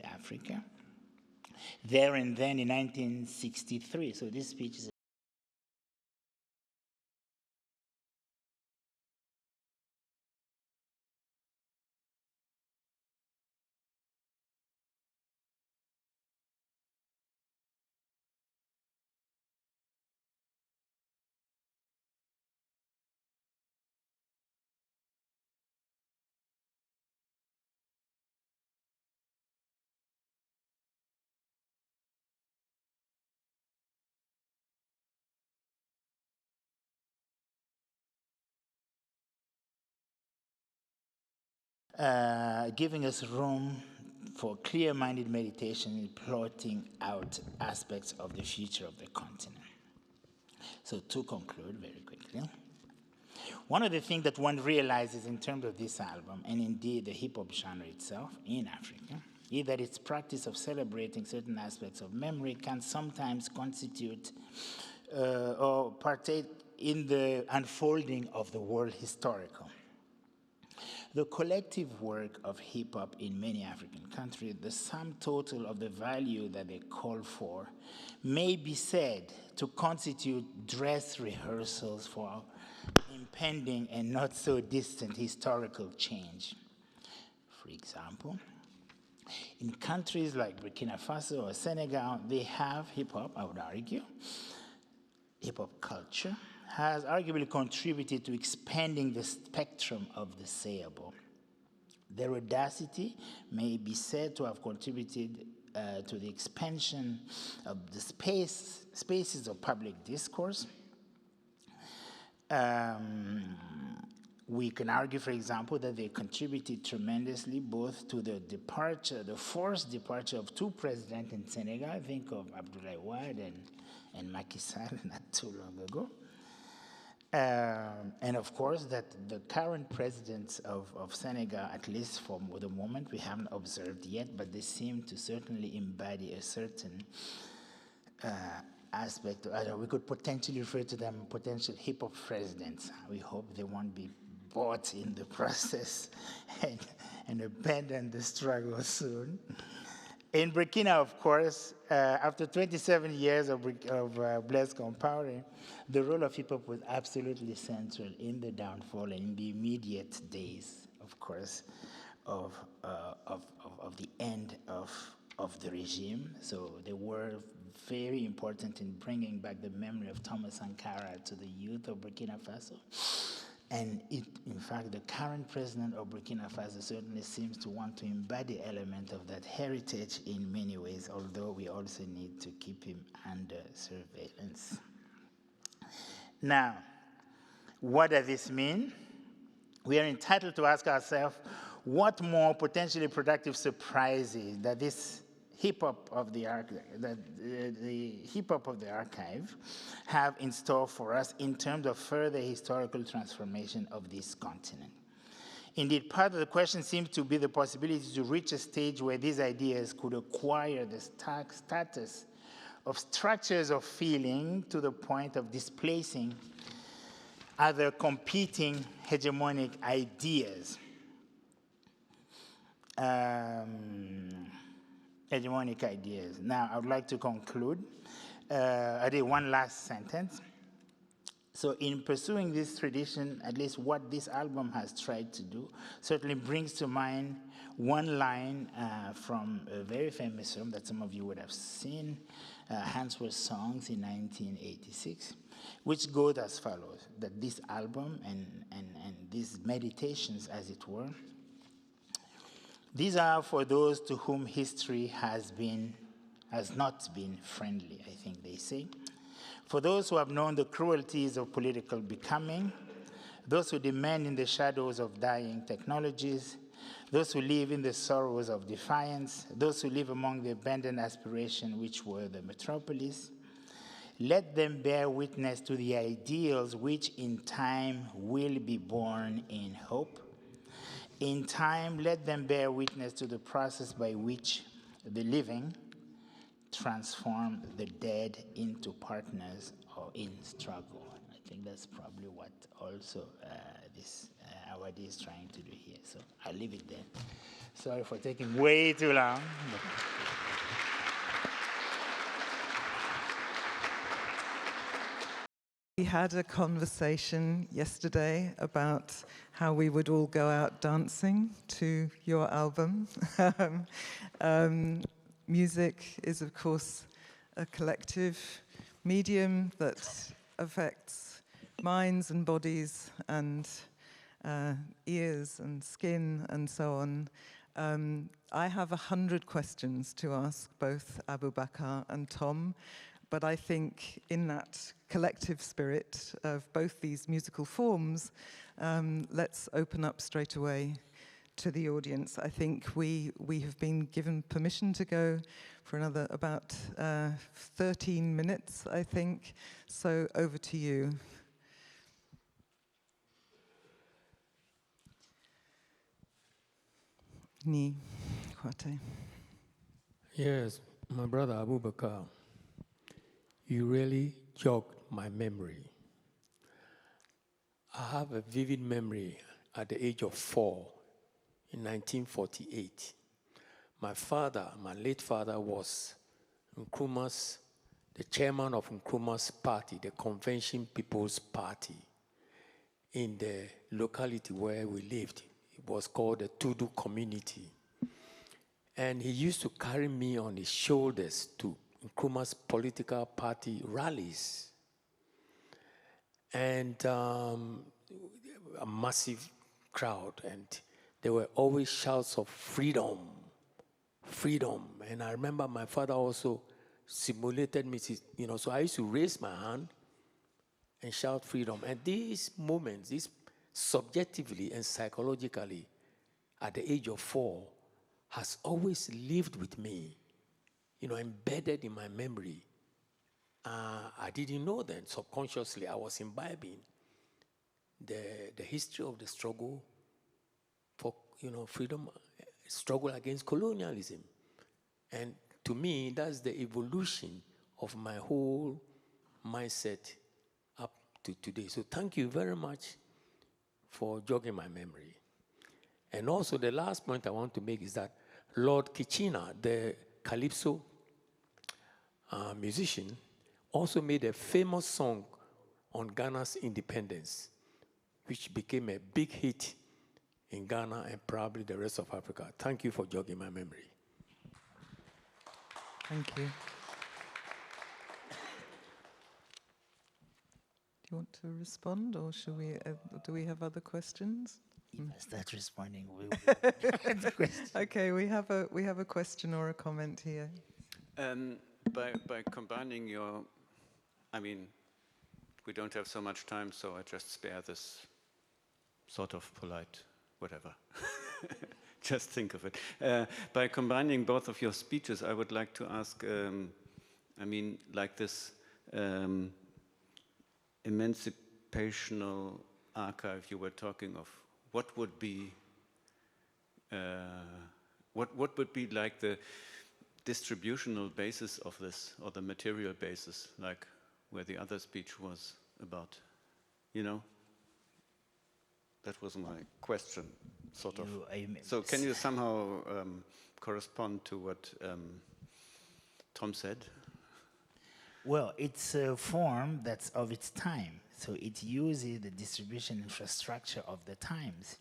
Africa. There and then in 1963, so this speech is giving us room for clear-minded meditation and plotting out aspects of the future of the continent. So to conclude very quickly, one of the things that one realizes in terms of this album, and indeed the hip-hop genre itself in Africa, is that its practice of celebrating certain aspects of memory can sometimes constitute or partake in the unfolding of the world historical. The collective work of hip-hop in many African countries, the sum total of the value that they call for, may be said to constitute dress rehearsals for impending and not so distant historical change. For example, in countries like Burkina Faso or Senegal, they have hip-hop, I would argue. Hip-hop culture has arguably contributed to expanding the spectrum of the sayable. Their audacity may be said to have contributed to the expansion of the spaces of public discourse. We can argue, for example, that they contributed tremendously both to the forced departure of two presidents in Senegal. I think of Abdoulaye Wade and Macky Sall not too long ago. And of course, that the current presidents of Senegal, at least for the moment, we haven't observed yet, but they seem to certainly embody a certain aspect. We could potentially refer to them potential hip-hop presidents. We hope they won't be bought in the process and abandon the struggle soon. In Burkina, of course, after 27 years of Blaise Compaoré, the role of hip-hop was absolutely central in the downfall and in the immediate days, of course, of the end of the regime. So they were very important in bringing back the memory of Thomas Sankara to the youth of Burkina Faso. And in fact, the current president of Burkina Faso certainly seems to want to embody element of that heritage in many ways, although we also need to keep him under surveillance. Now, what does this mean? We are entitled to ask ourselves, what more potentially productive surprises that this hip-hop of the hip-hop of the archive have in store for us in terms of further historical transformation of this continent. Indeed, part of the question seems to be the possibility to reach a stage where these ideas could acquire the status of structures of feeling to the point of displacing other competing hegemonic ideas. Now, I would like to conclude. I did one last sentence. So in pursuing this tradition, at least what this album has tried to do, certainly brings to mind one line from a very famous film that some of you would have seen, Hansworth Songs in 1986, which goes as follows, that this album and these meditations, as it were, these are for those to whom history has not been friendly, I think they say. For those who have known the cruelties of political becoming, those who demand in the shadows of dying technologies, those who live in the sorrows of defiance, those who live among the abandoned aspirations which were the metropolis, let them bear witness to the ideals which in time will be born in hope. In time, let them bear witness to the process by which the living transform the dead into partners or in struggle. I think that's probably what also this what he's trying to do here. So I'll leave it there. Sorry for taking way too long. We had a conversation yesterday about how we would all go out dancing to your album. Music is, of course, a collective medium that affects minds and bodies and ears and skin and so on. I have 100 questions to ask both Aboubakar and Tom, but I think in that collective spirit of both these musical forms, let's open up straight away to the audience. I think we have been given permission to go for another about 13 minutes, I think. So over to you. Ni Kwate. Yes, my brother Aboubakar, you really jogged my memory. I have a vivid memory at the age of 4 in 1948. My father, my late father, was Nkrumah's, the chairman of Nkrumah's party, the Convention People's Party, in the locality where we lived. It was called the Tudu community. And he used to carry me on his shoulders to Nkrumah's political party rallies. And a massive crowd, and there were always shouts of freedom, freedom. And I remember my father also simulated me, so I used to raise my hand and shout freedom. And these moments, these subjectively and psychologically, at the age of 4, has always lived with me, embedded in my memory. I didn't know then, subconsciously, I was imbibing the history of the struggle for, freedom, struggle against colonialism. And to me, that's the evolution of my whole mindset up to today. So thank you very much for jogging my memory. And also the last point I want to make is that Lord Kitchener, the Calypso musician, also made a famous song on Ghana's independence, which became a big hit in Ghana and probably the rest of Africa. Thank you for jogging my memory. Thank you. Do you want to respond, or should we? Do we have other questions? You must start responding. Okay, we have a question or a comment here. By combining your, we don't have so much time, so I just spare this sort of polite whatever. Just think of it. By combining both of your speeches, I would like to ask, like this emancipational archive you were talking of, what would be like the distributional basis of this, or the material basis, like where the other speech was about, That was my question, sort of. So can you somehow correspond to what Tom said? Well, it's a form that's of its time. So it uses the distribution infrastructure of the times.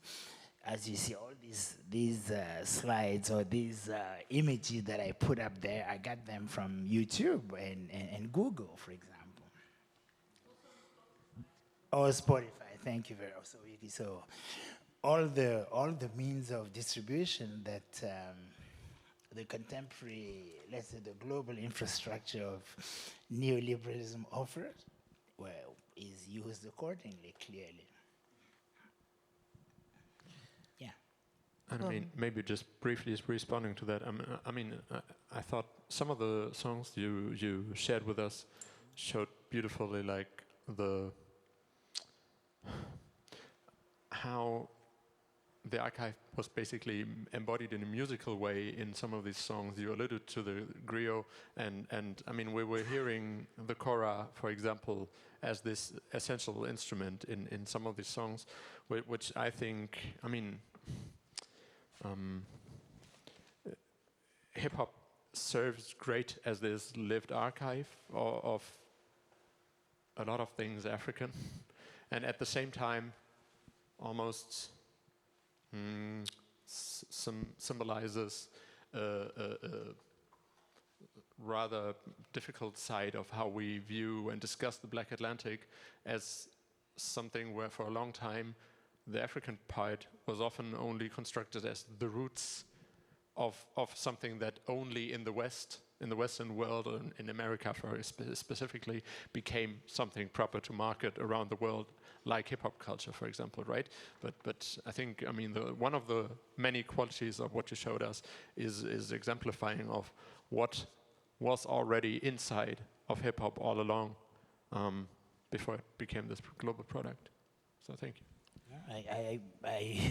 As you see, all these slides or these images that I put up there, I got them from YouTube and Google, for example. Or Spotify, thank you very much. So all the means of distribution that the contemporary, let's say the global infrastructure of neoliberalism offers, well, is used accordingly, clearly. Yeah. And maybe just briefly responding to that. I thought some of the songs you shared with us showed beautifully, how the archive was basically embodied in a musical way in some of these songs. You alluded to the griot, and I mean, we were hearing the kora, for example, as this essential instrument in some of these songs, which I think, I mean, hip-hop serves great as this lived archive of a lot of things African, and at the same time, almost symbolizes a rather difficult side of how we view and discuss the Black Atlantic as something where for a long time the African part was often only constructed as the roots of something that only in the West, in the Western world, or in America specifically, became something proper to market around the world, like hip-hop culture, for example, right? But I think, I mean, one of the many qualities of what you showed us is exemplifying of what was already inside of hip-hop all along before it became this global product. So thank you. I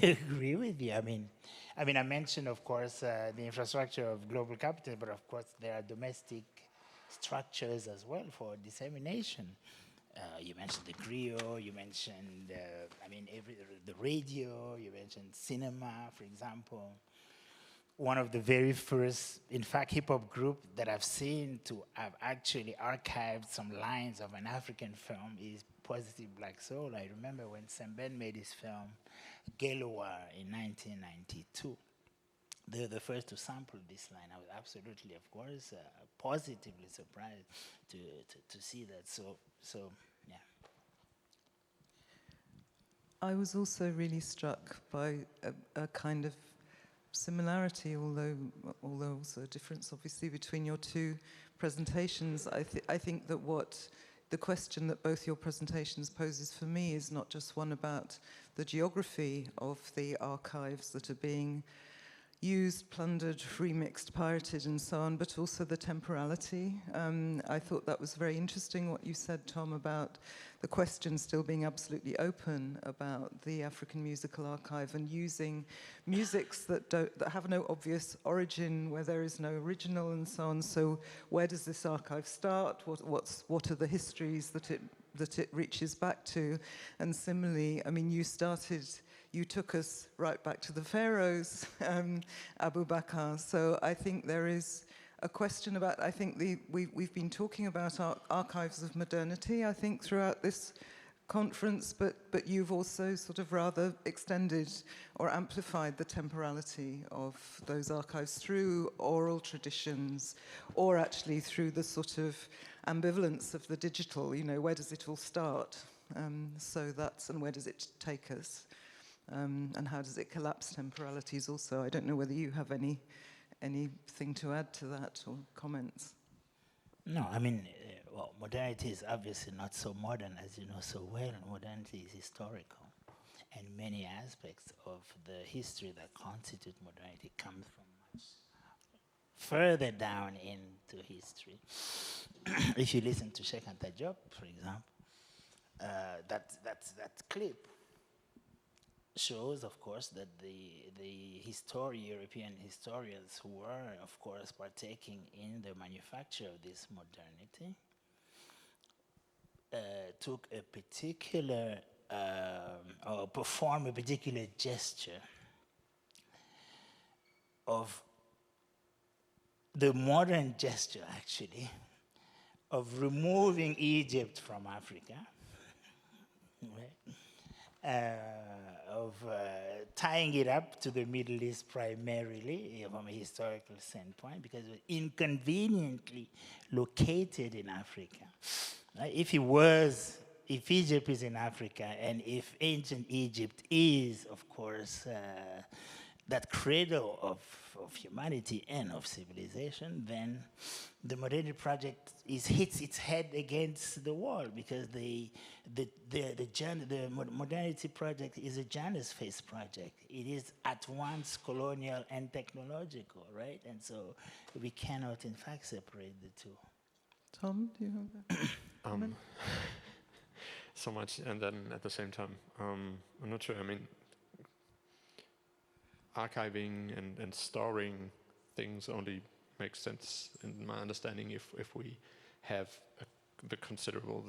agree with you. I mean, I mentioned, of course, the infrastructure of global capital, but of course there are domestic structures as well for dissemination. You mentioned the griot. You mentioned, the radio. You mentioned cinema, for example. One of the very first, in fact, hip-hop group that I've seen to have actually archived some lines of an African film is Positive Black Soul. I remember when Simmert made his film Geloa in 1992. They were the first to sample this line. I was absolutely, of course, positively surprised to see that. So yeah. I was also really struck by a kind of similarity, although also a difference, obviously, between your two presentations. I think that what the question that both your presentations poses for me is not just one about the geography of the archives that are being used, plundered, remixed, pirated, and so on, but also the temporality. I thought that was very interesting what you said, Tom, about the question still being absolutely open about the African Musical Archive and using musics that have no obvious origin, where there is no original, and so on. So where does this archive start? What are the histories that it reaches back to? And similarly, I mean, you took us right back to the pharaohs, Aboubakar. So I think there is a question about, I think we've been talking about archives of modernity, I think, throughout this conference, but you've also sort of rather extended or amplified the temporality of those archives through oral traditions, or actually through the sort of ambivalence of the digital, where does it all start? And where does it take us? And how does it collapse temporalities also? I don't know whether you have anything to add to that or comments. No, I mean, modernity is obviously not so modern, as you know so well. Modernity is historical, and many aspects of the history that constitute modernity comes from much further down into history. If you listen to Sheikh Anta Diop, for example, that clip shows, of course, that the European historians who were, of course, partaking in the manufacture of this modernity took a particular, or performed a particular gesture of the modern gesture, actually, of removing Egypt from Africa, right? Of tying it up to the Middle East primarily from a historical standpoint, because it was inconveniently located in Africa. Right? If Egypt is in Africa, and if ancient Egypt is, of course, that cradle of humanity and of civilization, then the modernity project hits its head against the wall, because the modernity project is a Janus face project. It is at once colonial and technological, right? And so we cannot, in fact, separate the two. Tom, do you have a comment? So much, and then at the same time, I'm not sure. I mean, archiving and storing things only makes sense in my understanding if we have the considerable,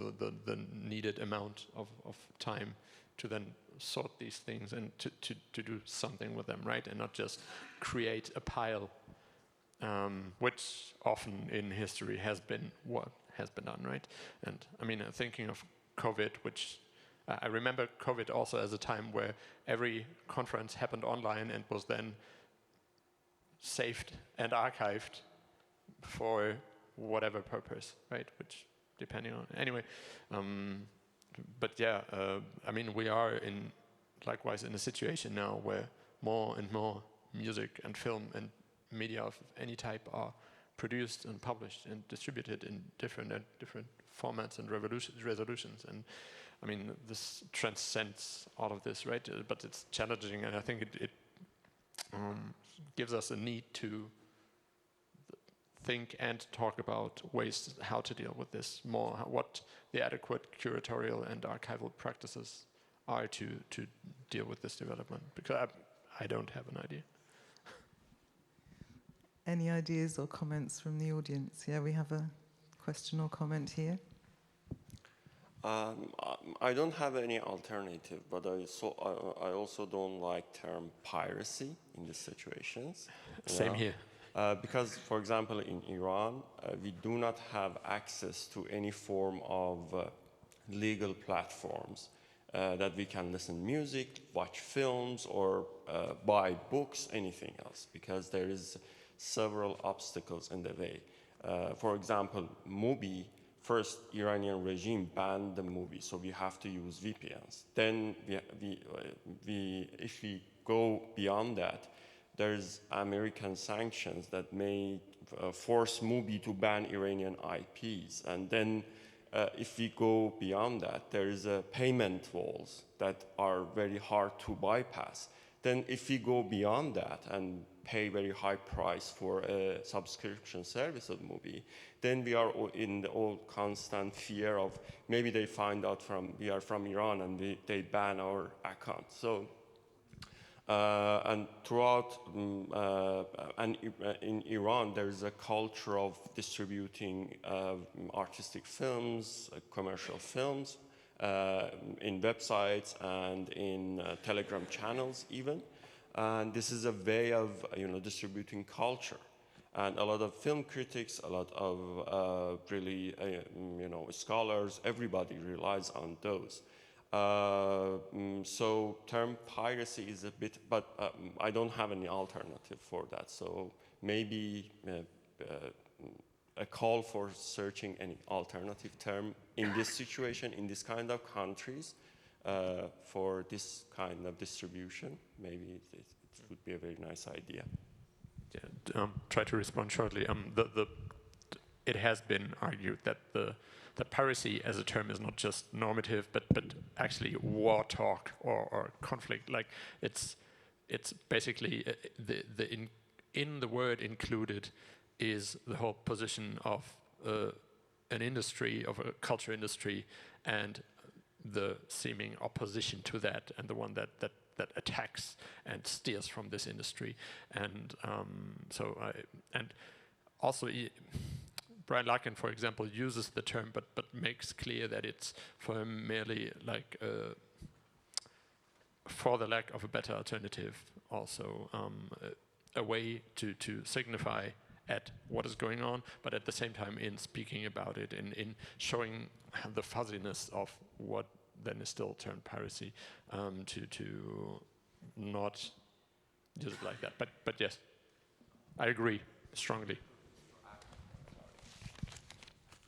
the needed amount of time to then sort these things and to do something with them, right? And not just create a pile, which often in history has been what has been done, right? And I mean, thinking of COVID, which I remember COVID also as a time where every conference happened online and was then saved and archived for whatever purpose, right? Which depending on, anyway. But yeah, I mean, we are likewise in a situation now where more and more music and film and media of any type are produced and published and distributed in different formats and resolutions. And I mean, this transcends all of this, right? But it's challenging, and I think it gives us a need to think and talk about ways how to deal with this more, what the adequate curatorial and archival practices are to deal with this development, because I don't have an idea. Any ideas or comments from the audience? Yeah, we have a question or comment here. I don't have any alternative, but I also don't like term piracy in these situations. Same here. Because, for example, in Iran, we do not have access to any form of legal platforms that we can listen music, watch films, or buy books, anything else, because there is several obstacles in the way. For example, movie, first Iranian regime banned the movie, so we have to use VPNs. Then if we go beyond that, there's American sanctions that may force movie to ban Iranian IPs. And then if we go beyond that, there is payment walls that are very hard to bypass. Then if we go beyond that and pay very high price for a subscription service of movie, then we are in the all constant fear of maybe they find out we are from Iran and they ban our account. So, and throughout, and in Iran, there is a culture of distributing artistic films, commercial films, in websites and in Telegram channels even. And this is a way of distributing culture. And a lot of film critics, a lot of really scholars, everybody relies on those. So term piracy is a bit, but I don't have any alternative for that. So maybe a call for searching any alternative term in this situation, in this kind of countries, for this kind of distribution. Maybe it would be a very nice idea. Yeah, try to respond shortly. It has been argued that that piracy as a term is not just normative, but actually war talk or conflict. Like it's basically in the word included is the whole position of an industry, of a culture industry, and the seeming opposition to that, and the one that attacks and steals from this industry. And and also Brian Larkin, for example, uses the term, but makes clear that it's for him merely like for the lack of a better alternative, also a way to signify at what is going on, but at the same time in speaking about it, in showing the fuzziness of what then is still termed piracy, to not use it like that. But yes, I agree strongly.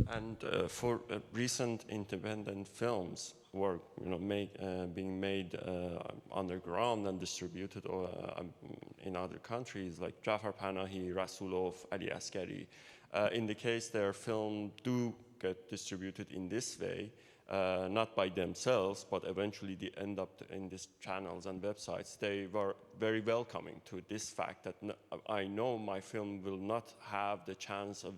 And for recent independent films were being made underground and distributed in other countries, like Jafar Panahi, Rasulov, Ali Askari. In the case their film do get distributed in this way, not by themselves, but eventually they end up in these channels and websites. They were very welcoming to this fact that I know my film will not have the chance of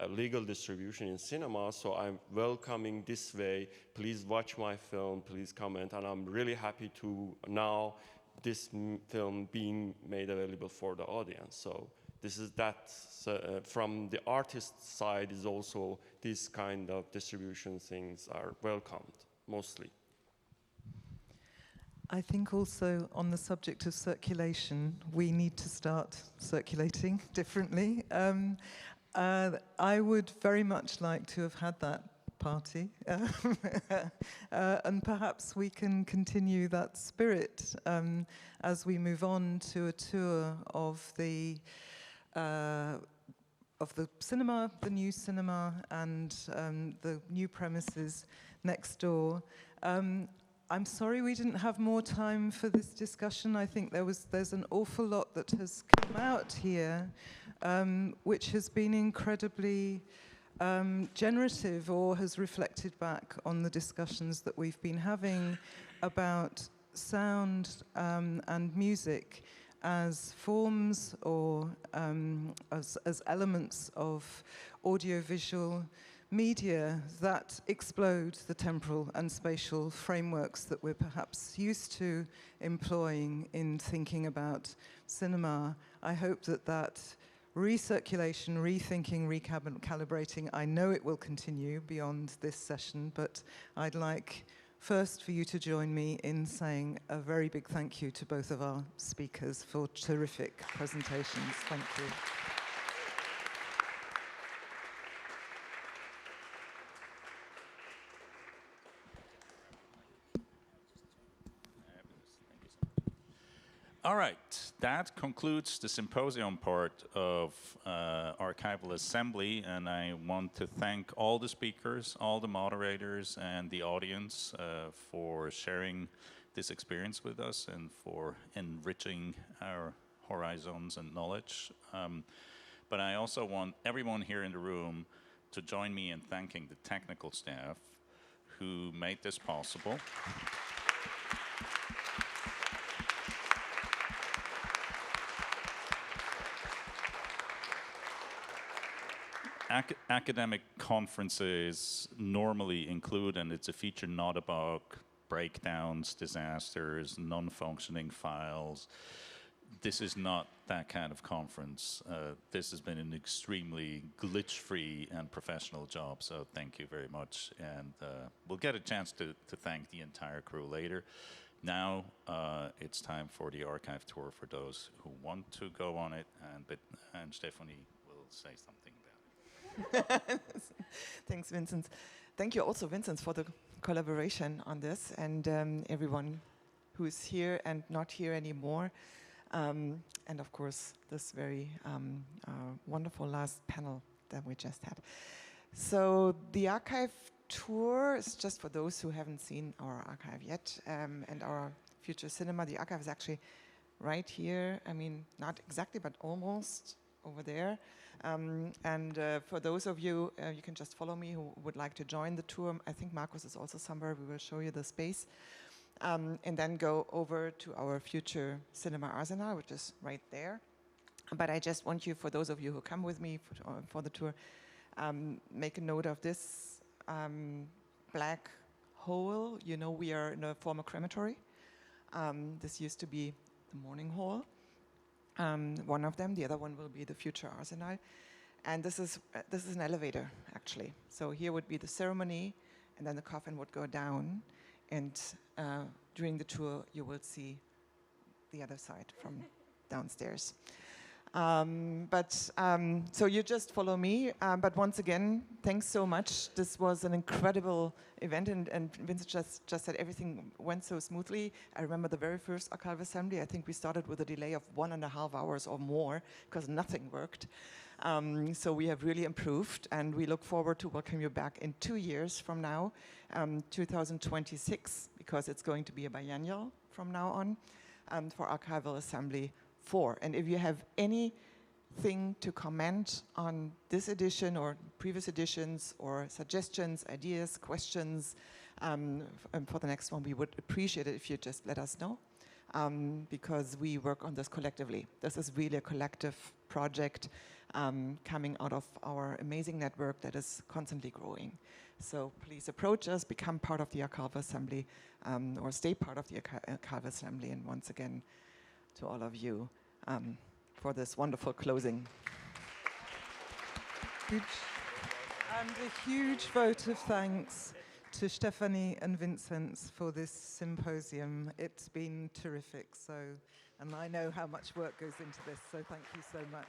a legal distribution in cinema, so I'm welcoming this way. Please watch my film, please comment, and I'm really happy to now this film being made available for the audience. So this is that, from the artist's side is also these kind of distribution things are welcomed, mostly. I think also on the subject of circulation, we need to start circulating differently. I would very much like to have had that party, and perhaps we can continue that spirit as we move on to a tour of the cinema, the new cinema, and the new premises next door. I'm sorry we didn't have more time for this discussion. I think there's an awful lot that has come out here, which has been incredibly generative or has reflected back on the discussions that we've been having about sound and music as forms or as elements of audiovisual media that explode the temporal and spatial frameworks that we're perhaps used to employing in thinking about cinema. I hope that recirculation, rethinking, recalibrating, I know it will continue beyond this session, but I'd like first for you to join me in saying a very big thank you to both of our speakers for terrific presentations. Thank you. All right, that concludes the symposium part of Archival Assembly, and I want to thank all the speakers, all the moderators, and the audience for sharing this experience with us and for enriching our horizons and knowledge. But I also want everyone here in the room to join me in thanking the technical staff who made this possible. Academic conferences normally include, and it's a feature not about breakdowns, disasters, non-functioning files. This is not that kind of conference. This has been an extremely glitch-free and professional job, so thank you very much. And we'll get a chance to thank the entire crew later. Now it's time for the archive tour for those who want to go on it, and Stephanie will say something. Thanks, Vincent. Thank you also, Vincent, for the collaboration on this, and everyone who is here and not here anymore. And of course, this very wonderful last panel that we just had. So the archive tour is just for those who haven't seen our archive yet, and our future cinema. The archive is actually right here. I mean, not exactly, but almost over there. And for those of you, you can just follow me who would like to join the tour. I think Markus is also somewhere. We will show you the space. And then go over to our future cinema arsenal, which is right there. But I just want you, for those of you who come with me for the tour, make a note of this black hole. You know, we are in a former crematory. This used to be the mourning hall. One of them, the other one will be the future arsenal. And this is an elevator, actually. So here would be the ceremony, and then the coffin would go down. And during the tour, you will see the other side from downstairs. So you just follow me. But once again, thanks so much. This was an incredible event, and Vincent just said everything went so smoothly. I remember the very first Archival Assembly. I think we started with a delay of 1.5 hours or more because nothing worked. So we have really improved, and we look forward to welcome you back in 2 years from now, 2026, because it's going to be a biennial from now on for Archival Assembly 4. And if you have anything to comment on this edition or previous editions, or suggestions, ideas, questions for the next one, we would appreciate it if you just let us know, because we work on this collectively. This is really a collective project coming out of our amazing network that is constantly growing. So please approach us, become part of the Archival Assembly, or stay part of the Archival Assembly. And once again, to all of you, for this wonderful closing. And a huge vote of thanks to Stephanie and Vincent for this symposium. It's been terrific, and I know how much work goes into this, so thank you so much.